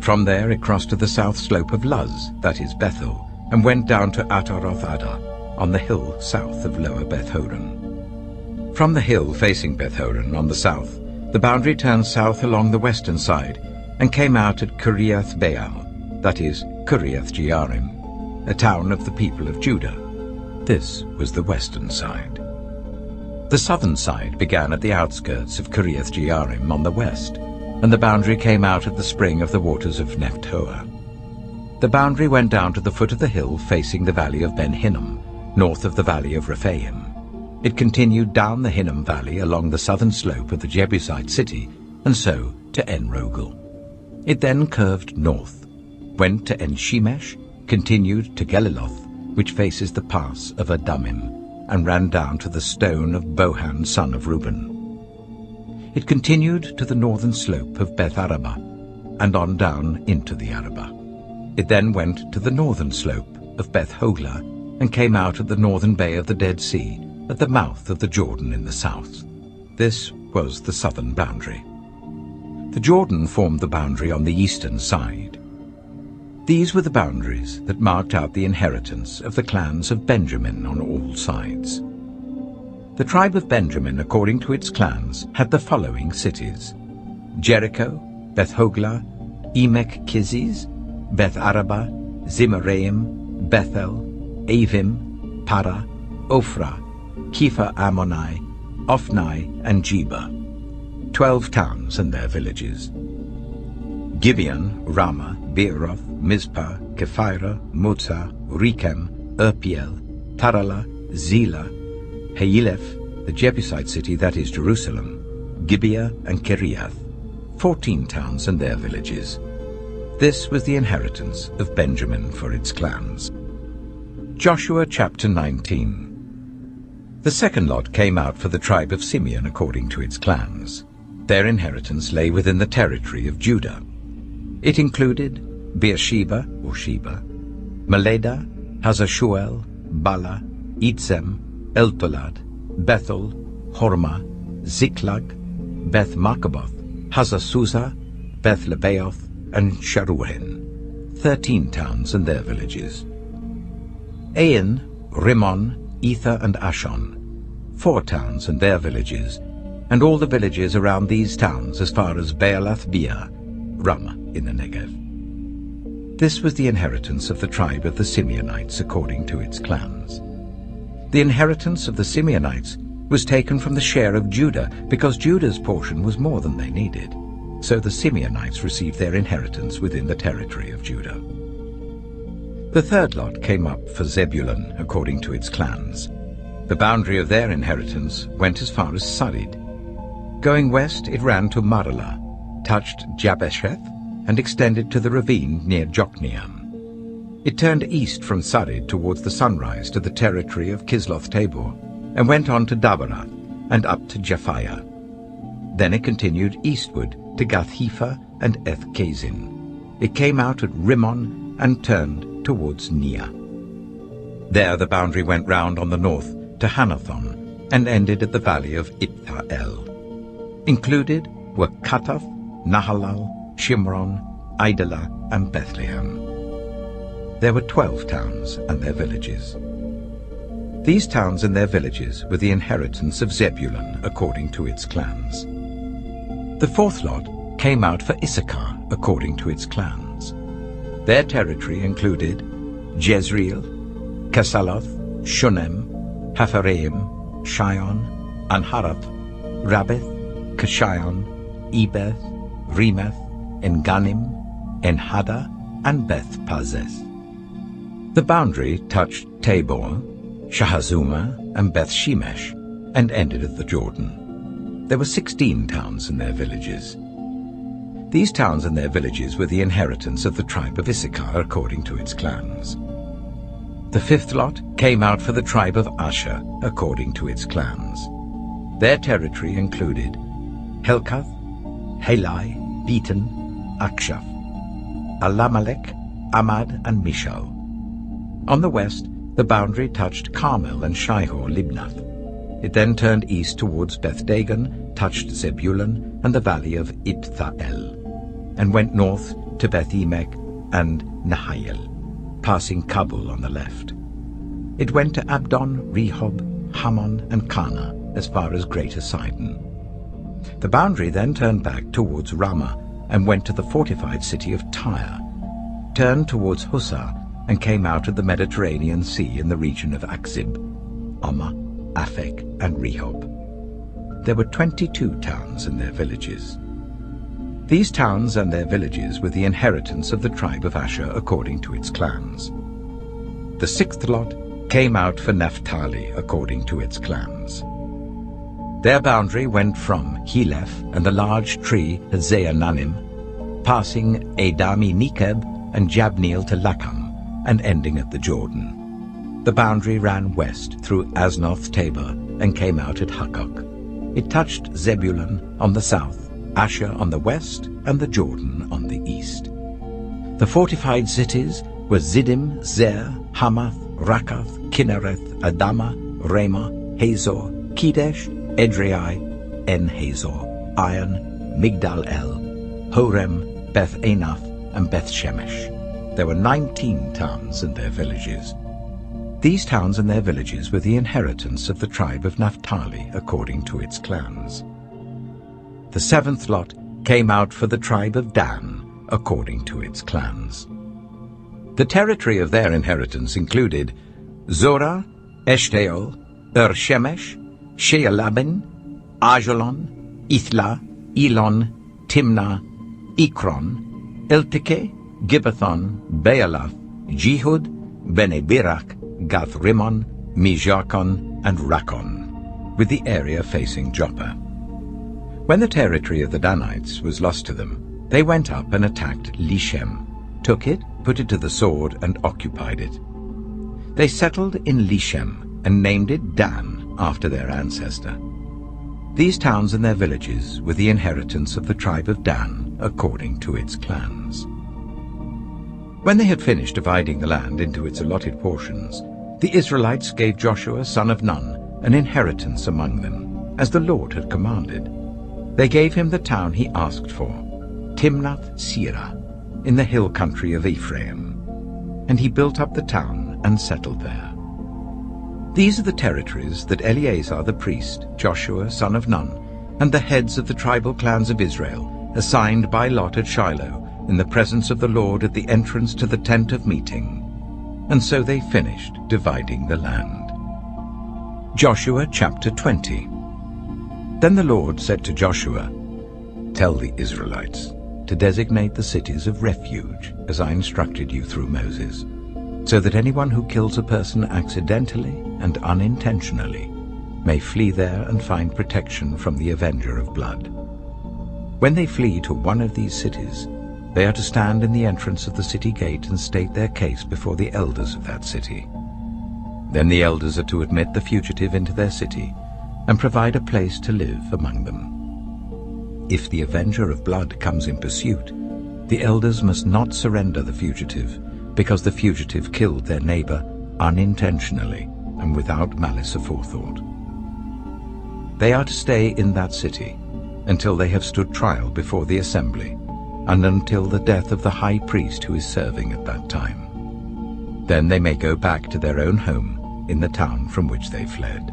A: From there it crossed to the south slope of Luz, that is Bethel, and went down to Ataroth-addar, on the hill south of Lower Beth-horon. From the hill facing Beth-horon on the south, the boundary turned south along the western side, and came out at Kiriath-baal, that is Kiriath-jearim, a town of the people of Judah. This was the western side. The southern side began at the outskirts of Kiriath-jearim on the west, and the boundary came out at the spring of the waters of Nephtoah. The boundary went down to the foot of the hill facing the valley of Ben-Hinnom, north of the valley of Rephaim. It continued down the Hinnom valley along the southern slope of the Jebusite city, and so to En-rogel. It then curved north, went to En-shemesh, continued to Geliloth, which faces the pass of Adumim, and ran down to the stone of Bohan son of Reuben. It continued to the northern slope of Beth-arabah, and on down into the Arabah. It then went to the northern slope of Beth-hoglah, and came out at the northern bay of the Dead Sea, at the mouth of the Jordan in the south. This was the southern boundary. The Jordan formed the boundary on the eastern side. These were the boundaries that marked out the inheritance of the clans of Benjamin on all sides. The tribe of Benjamin, according to its clans, had the following cities: Jericho, Beth-hoglah, Emek-keziz, Beth-arabah, Zimraim, Bethel, Avim, Para, Ophrah, Kepha-ammoni, Ophni, and Geba, 12 towns and their villages. Gibeon, Ramah, Beeroth, Mizpah, Kephirah, Motzah, Rechem, Erpiel, Tarala, Zelah, Haeleph, the Jebusite city, that is Jerusalem, Gibeah and Kiriath, 14 towns and their villages. This was the inheritance of Benjamin for its clans. Joshua chapter 19. The second lot came out for the tribe of Simeon according to its clans. Their inheritance lay within the territory of Judah. It included Beersheba, or Sheba, Meleda, Hazashuel, Bala, Itzem, Eltolad, Bethel, Hormah, Ziklag, Beth-marcaboth, Hazazuzah, Beth-lebaoth, and Sharuhen, 13 towns and their villages. Ain, Rimmon, Ether, and Ashon, 4 towns and their villages, and all the villages around these towns as far as Baalath-beer, Ramah in the Negev. This was the inheritance of the tribe of the Simeonites according to its clans. The inheritance of the Simeonites was taken from the share of Judah, because Judah's portion was more than they needed. So the Simeonites received their inheritance within the territory of Judah. The third lot came up for Zebulun according to its clans. The boundary of their inheritance went as far as Sarid. Going west, it ran to Maralah, touched Jabesheth, and extended to the ravine near Jokneam. It turned east from Sarid towards the sunrise to the territory of Kisloth-Tabor, and went on to Dabarath and up to Japhiah. Then it continued eastward to Gath-hepher and Eth-kazin. It came out at Rimmon and turned towards Neah. There the boundary went round on the north to Hanathon and ended at the valley of Iptha-el. Included were Kataph, Nahalal, Shimron, Idalah, and Bethlehem. There were 12 towns and their villages. These towns and their villages were the inheritance of Zebulun according to its clans. The fourth lot came out for Issachar according to its clans. Their territory included Jezreel, Kesaloth, Shunem, Hapharaim, Shion, Anharath, Rabbith, Kishion, Ebeth, Remeth, Enganim, Enhada, and Beth Pazez. The boundary touched Tabor, Shahazuma, and Beth Shemesh, and ended at the Jordan. There were 16 towns and their villages. These towns and their villages were the inheritance of the tribe of Issachar according to its clans. The fifth lot came out for the tribe of Asher according to its clans. Their territory included Helkath, Halai, Beaton, Akshaph, Alamelech, Amad, and Mishal. On the west, the boundary touched Carmel and Shihor-Libnath. It then turned east towards Beth-Dagon, touched Zebulun and the valley of Ittha'el, and went north to Beth-Emek and Nahiel, passing Kabul on the left. It went to Abdon, Rehob, Hammon, and Kana, as far as Greater Sidon. The boundary then turned back towards Ramah and went to the fortified city of Tyre, turned towards Hussah, and came out of the Mediterranean Sea in the region of Akzib, Ammah, Aphek, and Rehob. There were 22 towns and their villages. These towns and their villages were the inheritance of the tribe of Asher according to its clans. The sixth lot came out for Naphtali according to its clans. Their boundary went from Heleph and the large tree Zeananim, passing Adami Nekeb and Jabneel to Lakam, and ending at the Jordan. The boundary ran west through Aznoth Tabor and came out at Hukkok. It touched Zebulun on the south, Asher on the west, and the Jordan on the east. The fortified cities were Ziddim, Zer, Hamath, Rakath, Kinnereth, Adama, Ramah, Hazor, Kedesh, Edrei, En-Hazor, Iron, Migdal-El, Horem, Beth-Anath, and Beth-Shemesh. There were 19 towns and their villages. These towns and their villages were the inheritance of the tribe of Naphtali according to its clans. The seventh lot came out for the tribe of Dan according to its clans. The territory of their inheritance included Zorah, Eshtaol, Shemesh, Shealabin, Ajalon, Ithla, Elon, Timnah, Ekron, Elteke, Gibbethon, Baalath, Jehud, Bene-Berak, Gath-Rimmon, Mijakon, and Rakon, with the area facing Joppa. When the territory of the Danites was lost to them, they went up and attacked Lishem, took it, put it to the sword, and occupied it. They settled in Lishem and named it Dan after their ancestor. These towns and their villages were the inheritance of the tribe of Dan according to its clans. When they had finished dividing the land into its allotted portions, the Israelites gave Joshua son of Nun an inheritance among them, as the Lord had commanded. They gave him the town he asked for, Timnath-Serah, in the hill country of Ephraim, and he built up the town and settled there. These are the territories that Eleazar the priest, Joshua son of Nun, and the heads of the tribal clans of Israel assigned by lot at Shiloh in the presence of the Lord at the entrance to the tent of meeting. And so they finished dividing the land. Joshua chapter 20. Then the Lord said to Joshua, "Tell the Israelites to designate the cities of refuge, as I instructed you through Moses, so that anyone who kills a person accidentally and unintentionally may flee there and find protection from the avenger of blood. When they flee to one of these cities, they are to stand in the entrance of the city gate and state their case before the elders of that city. Then the elders are to admit the fugitive into their city and provide a place to live among them. If the avenger of blood comes in pursuit, the elders must not surrender the fugitive, because the fugitive killed their neighbor unintentionally and without malice aforethought. They are to stay in that city until they have stood trial before the assembly, and until the death of the high priest who is serving at that time. Then they may go back to their own home in the town from which they fled."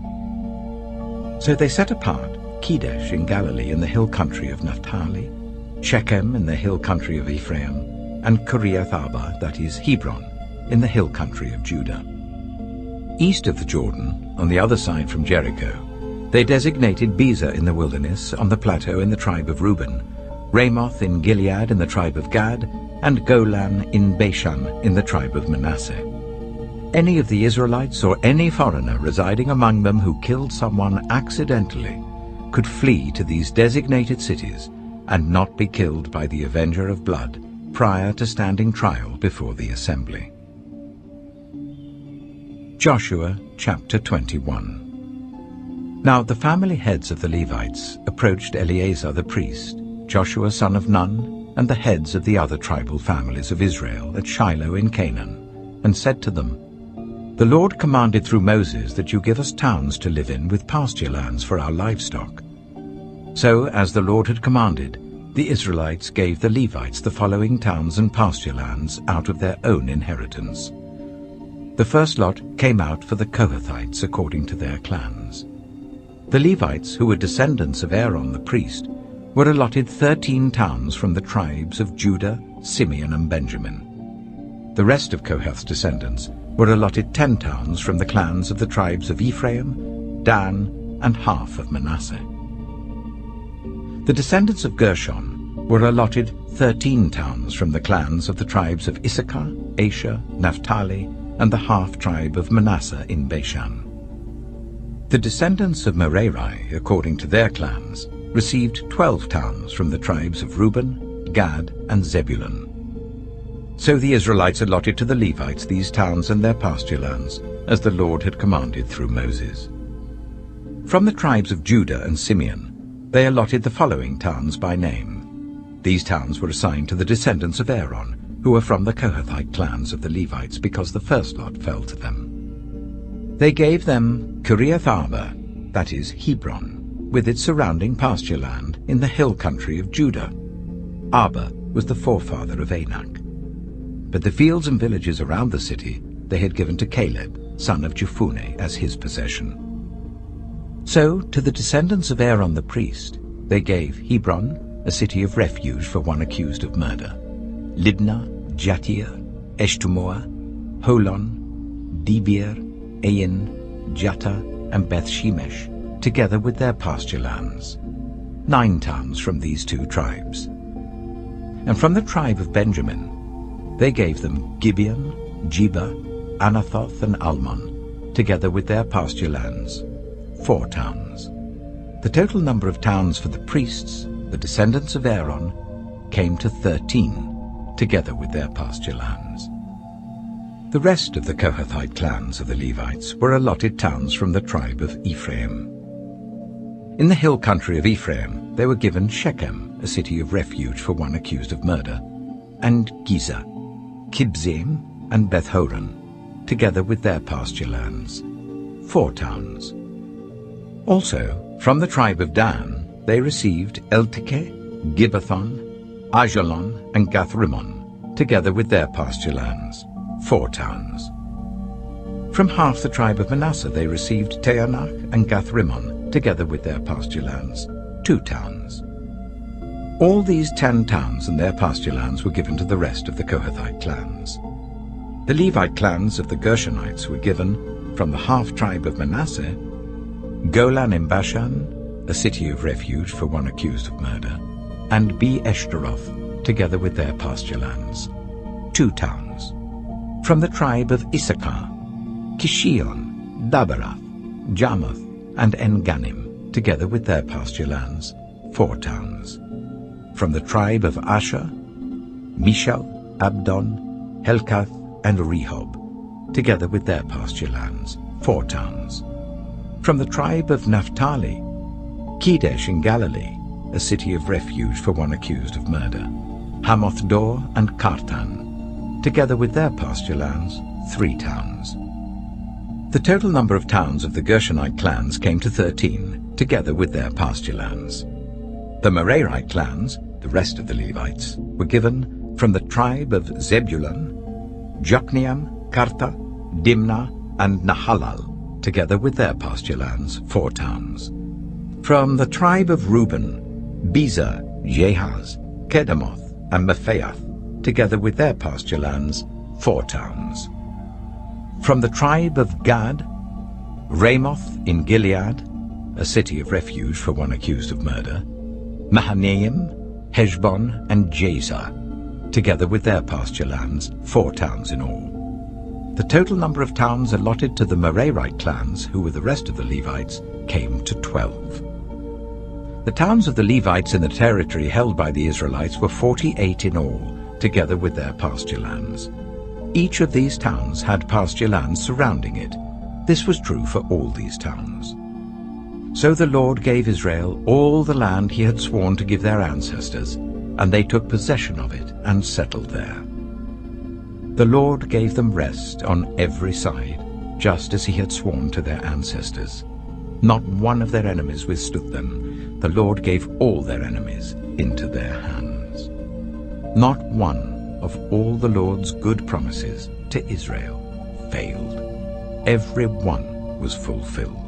A: So they set apart Kedesh in Galilee in the hill country of Naphtali, Shechem in the hill country of Ephraim, and Kiriath Arba, that is Hebron, in the hill country of Judah. East of the Jordan, on the other side from Jericho, they designated Bezer in the wilderness on the plateau in the tribe of Reuben, Ramoth in Gilead in the tribe of Gad, and Golan in Bashan in the tribe of Manasseh. Any of the Israelites or any foreigner residing among them who killed someone accidentally could flee to these designated cities and not be killed by the avenger of blood prior to standing trial before the assembly. Joshua chapter 21. Now the family heads of the Levites approached Eleazar the priest, Joshua son of Nun, and the heads of the other tribal families of Israel at Shiloh in Canaan, and said to them, "The Lord commanded through Moses that you give us towns to live in with pasture lands for our livestock." So, as the Lord had commanded, the Israelites gave the Levites the following towns and pasture lands out of their own inheritance. The first lot came out for the Kohathites according to their clans. The Levites, who were descendants of Aaron the priest, were allotted 13 towns from the tribes of Judah, Simeon, and Benjamin. The rest of Kohath's descendants were allotted 10 towns from the clans of the tribes of Ephraim, Dan, and half of Manasseh. The descendants of Gershon were allotted 13 towns from the clans of the tribes of Issachar, Asher, Naphtali, and the half-tribe of Manasseh in Bashan. The descendants of Merari, according to their clans, received 12 towns from the tribes of Reuben, Gad, and Zebulun. So the Israelites allotted to the Levites these towns and their pasture lands, as the Lord had commanded through Moses. From the tribes of Judah and Simeon, they allotted the following towns by name. These towns were assigned to the descendants of Aaron, who were from the Kohathite clans of the Levites, because the first lot fell to them. They gave them Kiriath Arba, that is, Hebron, with its surrounding pasture land in the hill country of Judah. Arba was the forefather of Anak. But the fields and villages around the city they had given to Caleb, son of Jephunneh, as his possession. So to the descendants of Aaron the priest they gave Hebron, a city of refuge for one accused of murder, Libnah, Jattir, Eshtemoa, Holon, Debir, Ain, Jatta, and Beth Shemesh, together with their pasture lands. 9 towns from these 2 tribes. And from the tribe of Benjamin they gave them Gibeon, Jeba, Anathoth, and Almon, together with their pasture lands, 4 towns. The total number of towns for the priests, the descendants of Aaron, came to 13, together with their pasture lands. The rest of the Kohathite clans of the Levites were allotted towns from the tribe of Ephraim. In the hill country of Ephraim they were given Shechem, a city of refuge for one accused of murder, and Giza, Kibzaim, and Beth-horon, together with their pasture lands, 4 towns. Also, from the tribe of Dan they received Eltekeh, Gibbethon, Ajalon, and Gathrimmon, together with their pasture lands, 4 towns. From half the tribe of Manasseh they received Taanach and Gathrimmon, together with their pasture lands, 2 towns. All these 10 towns and their pasture lands were given to the rest of the Kohathite clans. The Levite clans of the Gershonites were given, from the half-tribe of Manasseh, Golan in Bashan, a city of refuge for one accused of murder, and Be-eshtaroth, together with their pasture lands, 2 towns. From the tribe of Issachar, Kishion, Daberath, Jarmuth, and En-ganim, together with their pasture lands, 4 towns. From the tribe of Asher, Mishal, Abdon, Helkath, and Rehob, together with their pasture lands, 4 towns. From the tribe of Naphtali, Kedesh in Galilee, a city of refuge for one accused of murder, Hamoth-dor and Kartan, together with their pasture lands, 3 towns. The total number of towns of the Gershonite clans came to 13, together with their pasture lands. The Merarite clans, the rest of the Levites, were given from the tribe of Zebulun, Jokneam, Karta, Dimnah, and Nahalal, together with their pasture lands, 4 towns. From the tribe of Reuben, Bezer, Jehaz, Kedemoth, and Mephaath, together with their pasture lands, 4 towns. From the tribe of Gad, Ramoth in Gilead, a city of refuge for one accused of murder, Mahanaim, Heshbon, and Jazer, together with their pasture lands, 4 towns in all. The total number of towns allotted to the Merarite clans, who were the rest of the Levites, came to 12. The towns of the Levites in the territory held by the Israelites were 48 in all, together with their pasture lands. Each of these towns had pasture lands surrounding it. This was true for all these towns. So the Lord gave Israel all the land he had sworn to give their ancestors, and they took possession of it and settled there. The Lord gave them rest on every side, just as he had sworn to their ancestors. Not one of their enemies withstood them. The Lord gave all their enemies into their hands. Not one of all the Lord's good promises to Israel failed. Every one was fulfilled.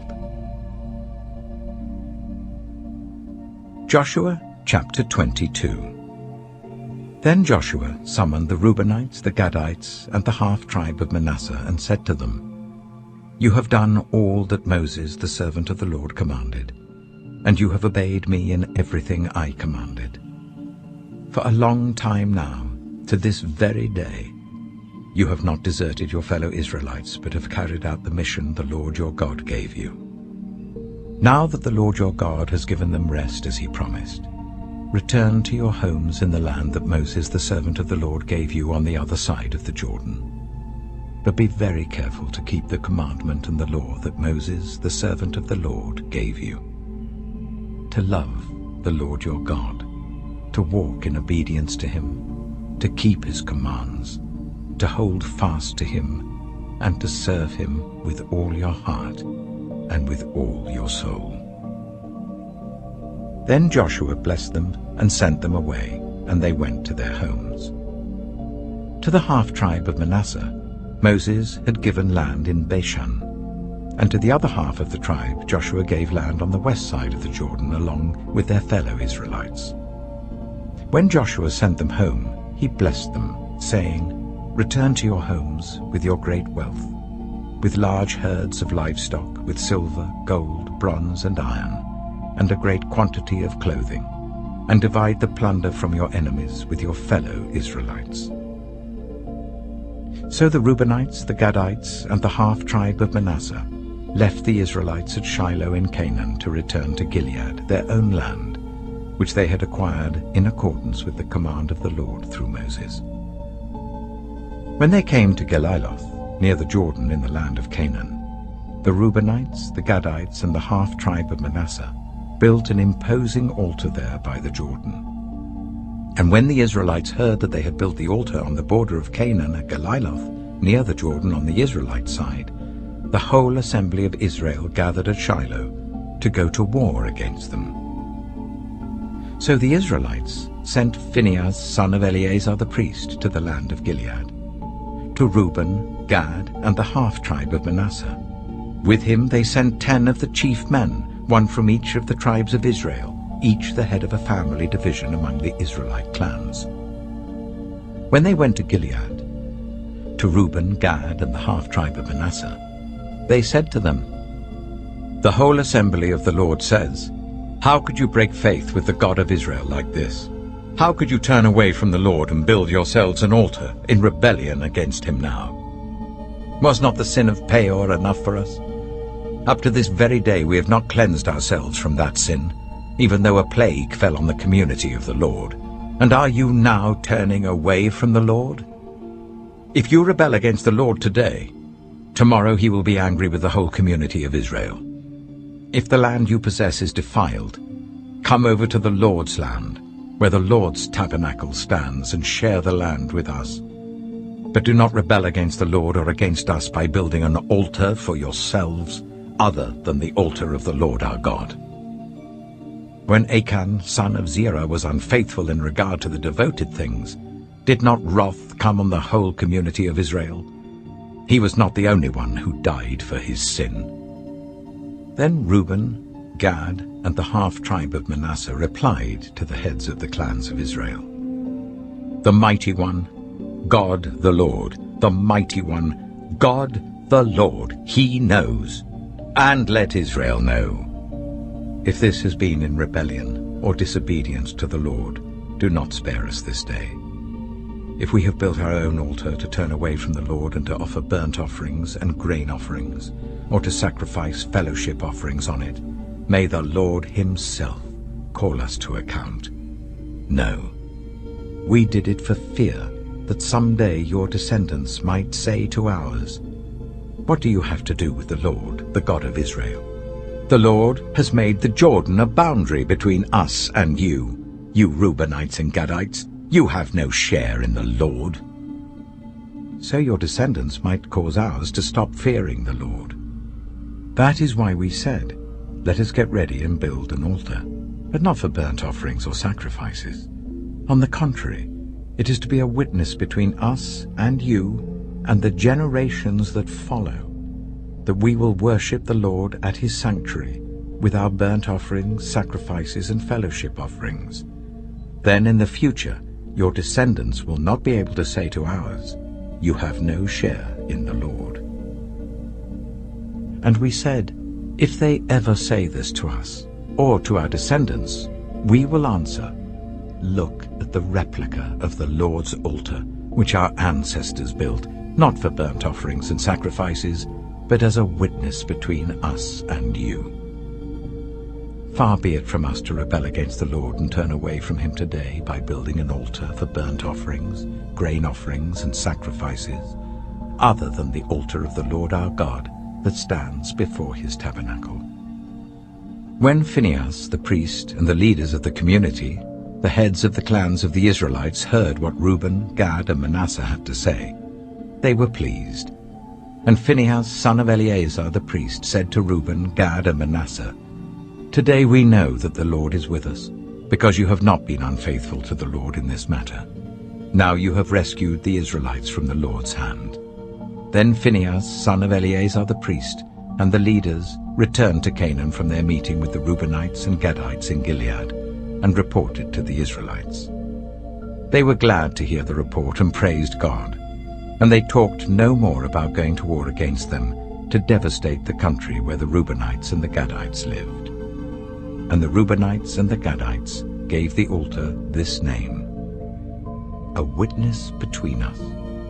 A: Joshua chapter 22. Then Joshua summoned the Reubenites, the Gadites, and the half-tribe of Manasseh, and said to them, "You have done all that Moses, the servant of the Lord, commanded, and you have obeyed me in everything I commanded. For a long time now, to this very day, you have not deserted your fellow Israelites, but have carried out the mission the Lord your God gave you. Now that the Lord your God has given them rest as he promised, return to your homes in the land that Moses, the servant of the Lord, gave you on the other side of the Jordan. But be very careful to keep the commandment and the law that Moses, the servant of the Lord, gave you. To love the Lord your God, to walk in obedience to him, to keep his commands, to hold fast to him, and to serve him with all your heart and with all your soul." Then Joshua blessed them and sent them away, and they went to their homes. To the half-tribe of Manasseh, Moses had given land in Bashan, and to the other half of the tribe Joshua gave land on the west side of the Jordan along with their fellow Israelites. When Joshua sent them home, he blessed them, saying, "Return to your homes with your great wealth, with large herds of livestock, with silver, gold, bronze, and iron, and a great quantity of clothing, and divide the plunder from your enemies with your fellow Israelites." So the Reubenites, the Gadites, and the half-tribe of Manasseh left the Israelites at Shiloh in Canaan to return to Gilead, their own land, which they had acquired in accordance with the command of the Lord through Moses. When they came to Geliloth, near the Jordan in the land of Canaan, the Reubenites, the Gadites, and the half-tribe of Manasseh built an imposing altar there by the Jordan. And when the Israelites heard that they had built the altar on the border of Canaan at Geliloth, near the Jordan on the Israelite side, the whole assembly of Israel gathered at Shiloh to go to war against them. So the Israelites sent Phinehas, son of Eleazar the priest, to the land of Gilead, to Reuben, Gad, and the half-tribe of Manasseh. With him they sent 10 of the chief men, one from each of the tribes of Israel, each the head of a family division among the Israelite clans. When they went to Gilead, to Reuben, Gad, and the half-tribe of Manasseh, they said to them, "The whole assembly of the Lord says, 'How could you break faith with the God of Israel like this? How could you turn away from the Lord and build yourselves an altar in rebellion against him now? Was not the sin of Peor enough for us? Up to this very day we have not cleansed ourselves from that sin, even though a plague fell on the community of the Lord. And are you now turning away from the Lord? If you rebel against the Lord today, tomorrow he will be angry with the whole community of Israel. If the land you possess is defiled, come over to the Lord's land, where the Lord's tabernacle stands, and share the land with us. But do not rebel against the Lord or against us by building an altar for yourselves, other than the altar of the Lord our God." When Achan, son of Zerah, was unfaithful in regard to the devoted things, did not wrath come on the whole community of Israel? He was not the only one who died for his sin. Then Reuben, Gad, and the half-tribe of Manasseh replied to the heads of the clans of Israel, "The Mighty One, God the Lord, the Mighty One, God the Lord, He knows. And let Israel know. If this has been in rebellion or disobedience to the Lord, do not spare us this day. If we have built our own altar to turn away from the Lord and to offer burnt offerings and grain offerings, or to sacrifice fellowship offerings on it, may the Lord Himself call us to account. No, we did it for fear that someday your descendants might say to ours, "What do you have to do with the Lord, the God of Israel? The Lord has made the Jordan a boundary between us and you. You Reubenites and Gadites, you have no share in the Lord." So your descendants might cause ours to stop fearing the Lord. That is why we said, "Let us get ready and build an altar," but not for burnt offerings or sacrifices. On the contrary, it is to be a witness between us and you and the generations that follow, that we will worship the Lord at His sanctuary with our burnt offerings, sacrifices, and fellowship offerings. Then in the future your descendants will not be able to say to ours, "You have no share in the Lord." And we said, if they ever say this to us, or to our descendants, we will answer, "Look at the replica of the Lord's altar, which our ancestors built, not for burnt offerings and sacrifices, but as a witness between us and you." Far be it from us to rebel against the Lord and turn away from Him today by building an altar for burnt offerings, grain offerings, and sacrifices, other than the altar of the Lord our God that stands before His tabernacle. When Phinehas the priest and the leaders of the community, the heads of the clans of the Israelites, heard what Reuben, Gad, and Manasseh had to say, they were pleased. And Phinehas, son of Eleazar the priest, said to Reuben, Gad, and Manasseh, "Today we know that the Lord is with us, because you have not been unfaithful to the Lord in this matter. Now you have rescued the Israelites from the Lord's hand." Then Phinehas, son of Eleazar the priest, and the leaders returned to Canaan from their meeting with the Reubenites and Gadites in Gilead, and reported to the Israelites. They were glad to hear the report and praised God, and they talked no more about going to war against them to devastate the country where the Reubenites and the Gadites lived. And the Reubenites and the Gadites gave the altar this name: "A witness between us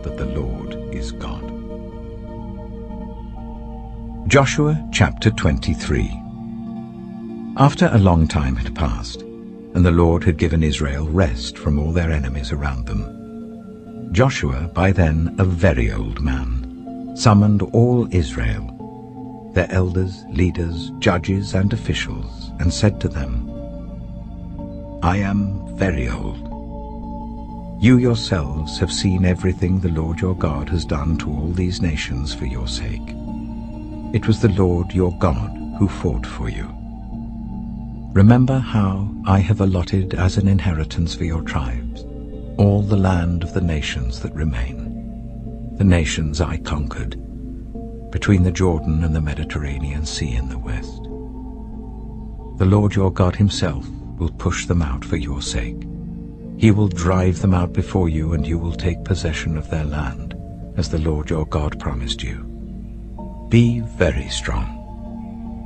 A: that the Lord is God." Joshua chapter 23. After a long time had passed, and the Lord had given Israel rest from all their enemies around them, Joshua, by then a very old man, summoned all Israel, their elders, leaders, judges, and officials, and said to them, "I am very old. You yourselves have seen everything the Lord your God has done to all these nations for your sake. It was the Lord your God who fought for you. Remember how I have allotted as an inheritance for your tribes all the land of the nations that remain, the nations I conquered, between the Jordan and the Mediterranean Sea in the west. The Lord your God Himself will push them out for your sake. He will drive them out before you, and you will take possession of their land, as the Lord your God promised you. Be very strong.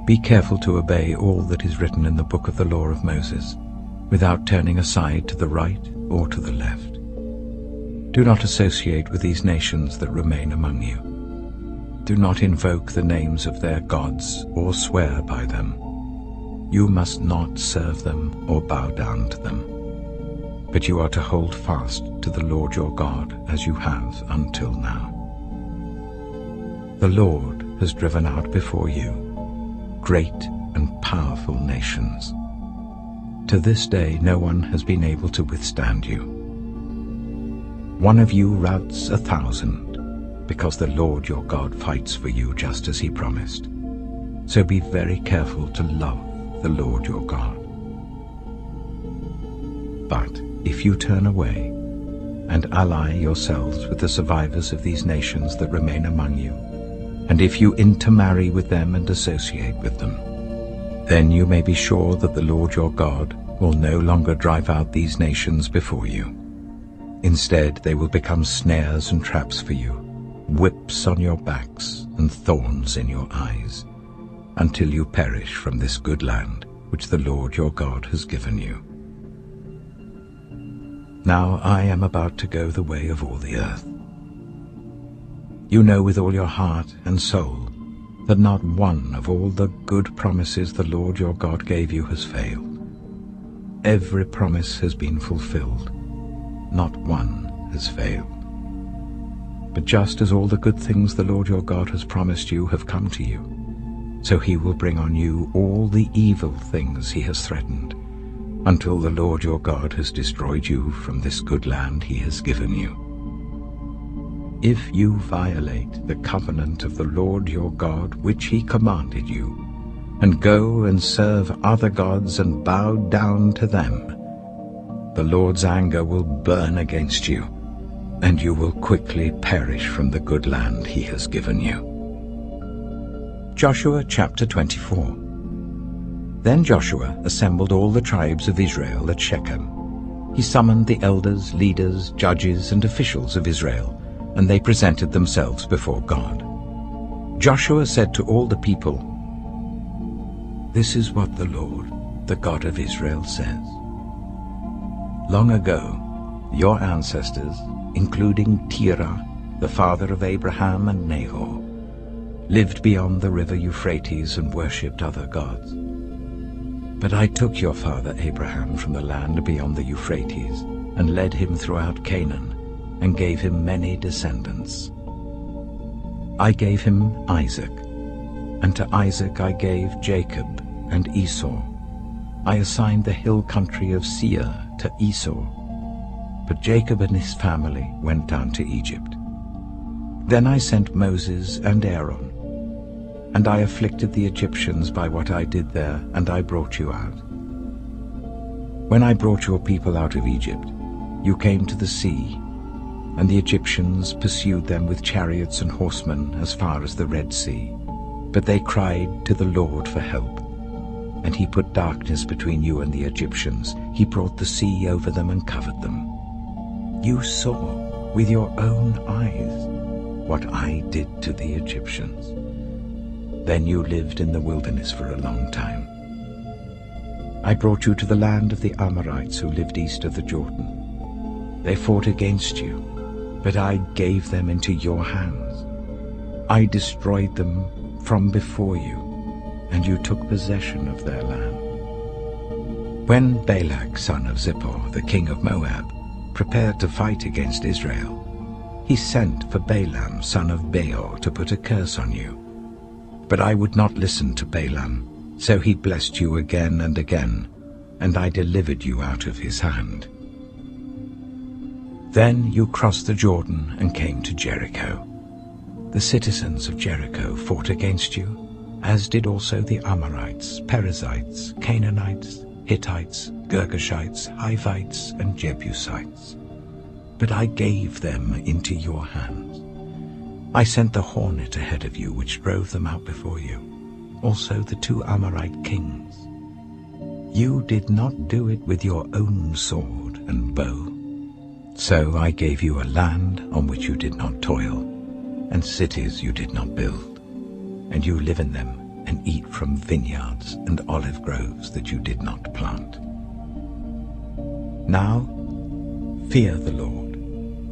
A: Be careful to obey all that is written in the book of the law of Moses, without turning aside to the right or to the left. Do not associate with these nations that remain among you. Do not invoke the names of their gods or swear by them. You must not serve them or bow down to them. But you are to hold fast to the Lord your God as you have until now. The Lord has driven out before you great and powerful nations. To this day no one has been able to withstand you. One of you routs 1,000, because the Lord your God fights for you just as He promised. So be very careful to love the Lord your God. But if you turn away and ally yourselves with the survivors of these nations that remain among you, and if you intermarry with them and associate with them, then you may be sure that the Lord your God will no longer drive out these nations before you. Instead, they will become snares and traps for you, whips on your backs and thorns in your eyes, until you perish from this good land which the Lord your God has given you. Now I am about to go the way of all the earth. You know with all your heart and soul that not one of all the good promises the Lord your God gave you has failed. Every promise has been fulfilled. Not one has failed. But just as all the good things the Lord your God has promised you have come to you, so he will bring on you all the evil things he has threatened, until the Lord your God has destroyed you from this good land he has given you. If you violate the covenant of the Lord your God which he commanded you, and go and serve other gods and bow down to them, the Lord's anger will burn against you, and you will quickly perish from the good land he has given you. Joshua chapter 24. Then Joshua assembled all the tribes of Israel at Shechem. He summoned the elders, leaders, judges, and officials of Israel, and they presented themselves before God. Joshua said to all the people, "This is what the Lord, the God of Israel, says. Long ago, your ancestors, including Terah, the father of Abraham and Nahor, lived beyond the river Euphrates and worshipped other gods. But I took your father Abraham from the land beyond the Euphrates and led him throughout Canaan and gave him many descendants. I gave him Isaac, and to Isaac I gave Jacob and Esau. I assigned the hill country of Seir to Esau, but Jacob and his family went down to Egypt. Then I sent Moses and Aaron, and I afflicted the Egyptians by what I did there, and I brought you out. When I brought your people out of Egypt, you came to the sea, and the Egyptians pursued them with chariots and horsemen as far as the Red Sea. But they cried to the Lord for help, and he put darkness between you and the Egyptians. He brought the sea over them and covered them. You saw with your own eyes what I did to the Egyptians. Then you lived in the wilderness for a long time. I brought you to the land of the Amorites who lived east of the Jordan. They fought against you, but I gave them into your hands. I destroyed them from before you, and you took possession of their land. When Balak, son of Zippor, the king of Moab, prepared to fight against Israel, he sent for Balaam, son of Beor, to put a curse on you. But I would not listen to Balaam, so he blessed you again and again, and I delivered you out of his hand. Then you crossed the Jordan and came to Jericho. The citizens of Jericho fought against you, as did also the Amorites, Perizzites, Canaanites, Hittites, Girgashites, Hivites, and Jebusites. But I gave them into your hands. I sent the hornet ahead of you, which drove them out before you, also the 2 Amorite kings. You did not do it with your own sword and bow. So I gave you a land on which you did not toil, and cities you did not build, and you live in them and eat from vineyards and olive groves that you did not plant. Now fear the Lord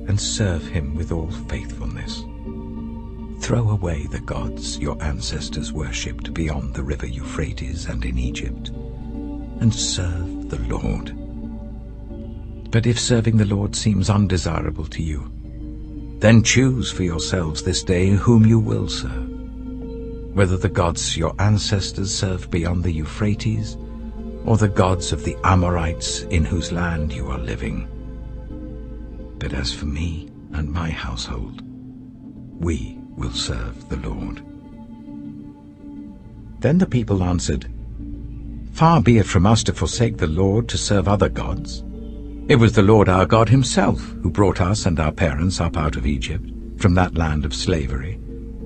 A: and serve him with all faithfulness. Throw away the gods your ancestors worshipped beyond the river Euphrates and in Egypt, and serve the Lord. But if serving the Lord seems undesirable to you, then choose for yourselves this day whom you will serve, whether the gods your ancestors served beyond the Euphrates, or the gods of the Amorites in whose land you are living. But as for me and my household, we will serve the Lord." Then the people answered, "Far be it from us to forsake the Lord to serve other gods. It was the Lord our God himself who brought us and our parents up out of Egypt, from that land of slavery,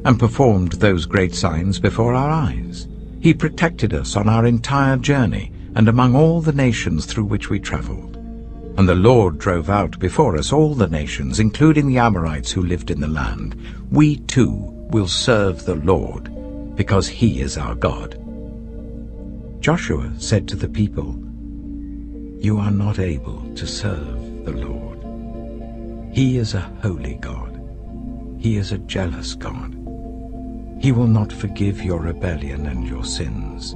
A: and performed those great signs before our eyes. He protected us on our entire journey and among all the nations through which we traveled. And the Lord drove out before us all the nations, including the Amorites who lived in the land. We too will serve the Lord, because he is our God." Joshua said to the people, "You are not able to serve the Lord. He is a holy God. He is a jealous God. He will not forgive your rebellion and your sins.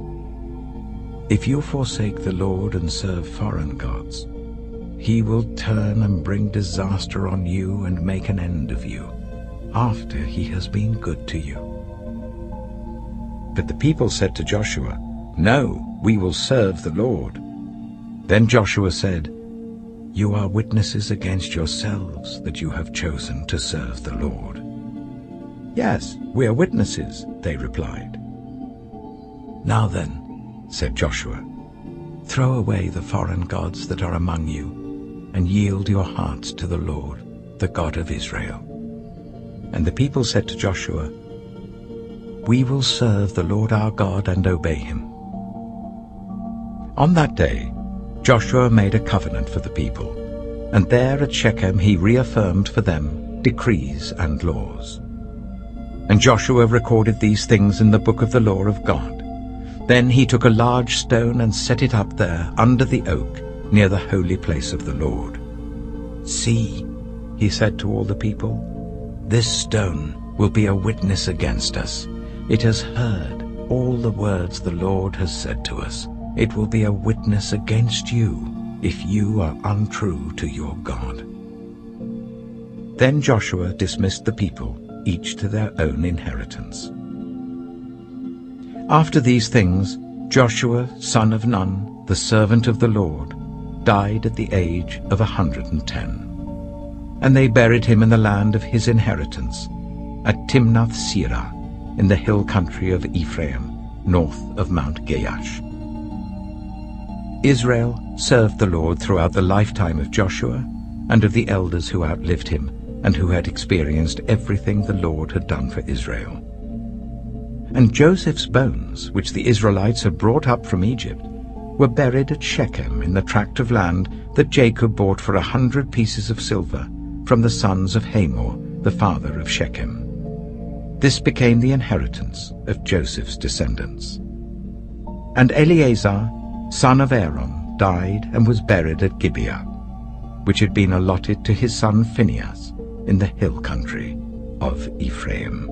A: If you forsake the Lord and serve foreign gods, he will turn and bring disaster on you and make an end of you, after he has been good to you." But the people said to Joshua, "No, we will serve the Lord." Then Joshua said, "You are witnesses against yourselves that you have chosen to serve the Lord." "Yes, we are witnesses," they replied. "Now then," said Joshua, "throw away the foreign gods that are among you, and yield your hearts to the Lord, the God of Israel." And the people said to Joshua, "We will serve the Lord our God and obey him." On that day Joshua made a covenant for the people, and there at Shechem he reaffirmed for them decrees and laws. And Joshua recorded these things in the book of the law of God. Then he took a large stone and set it up there under the oak near the holy place of the Lord. "See," he said to all the people, "this stone will be a witness against us. It has heard all the words the Lord has said to us. It will be a witness against you if you are untrue to your God." Then Joshua dismissed the people, each to their own inheritance. After these things, Joshua, son of Nun, the servant of the Lord, died at the age of 110. And they buried him in the land of his inheritance, at Timnath-Serah, in the hill country of Ephraim, north of Mount Gaash. Israel served the Lord throughout the lifetime of Joshua and of the elders who outlived him and who had experienced everything the Lord had done for Israel. And Joseph's bones, which the Israelites had brought up from Egypt, were buried at Shechem in the tract of land that Jacob bought for 100 pieces of silver from the sons of Hamor, the father of Shechem. This became the inheritance of Joseph's descendants. And Eleazar, son of Aaron, died and was buried at Gibeah, which had been allotted to his son Phinehas in the hill country of Ephraim.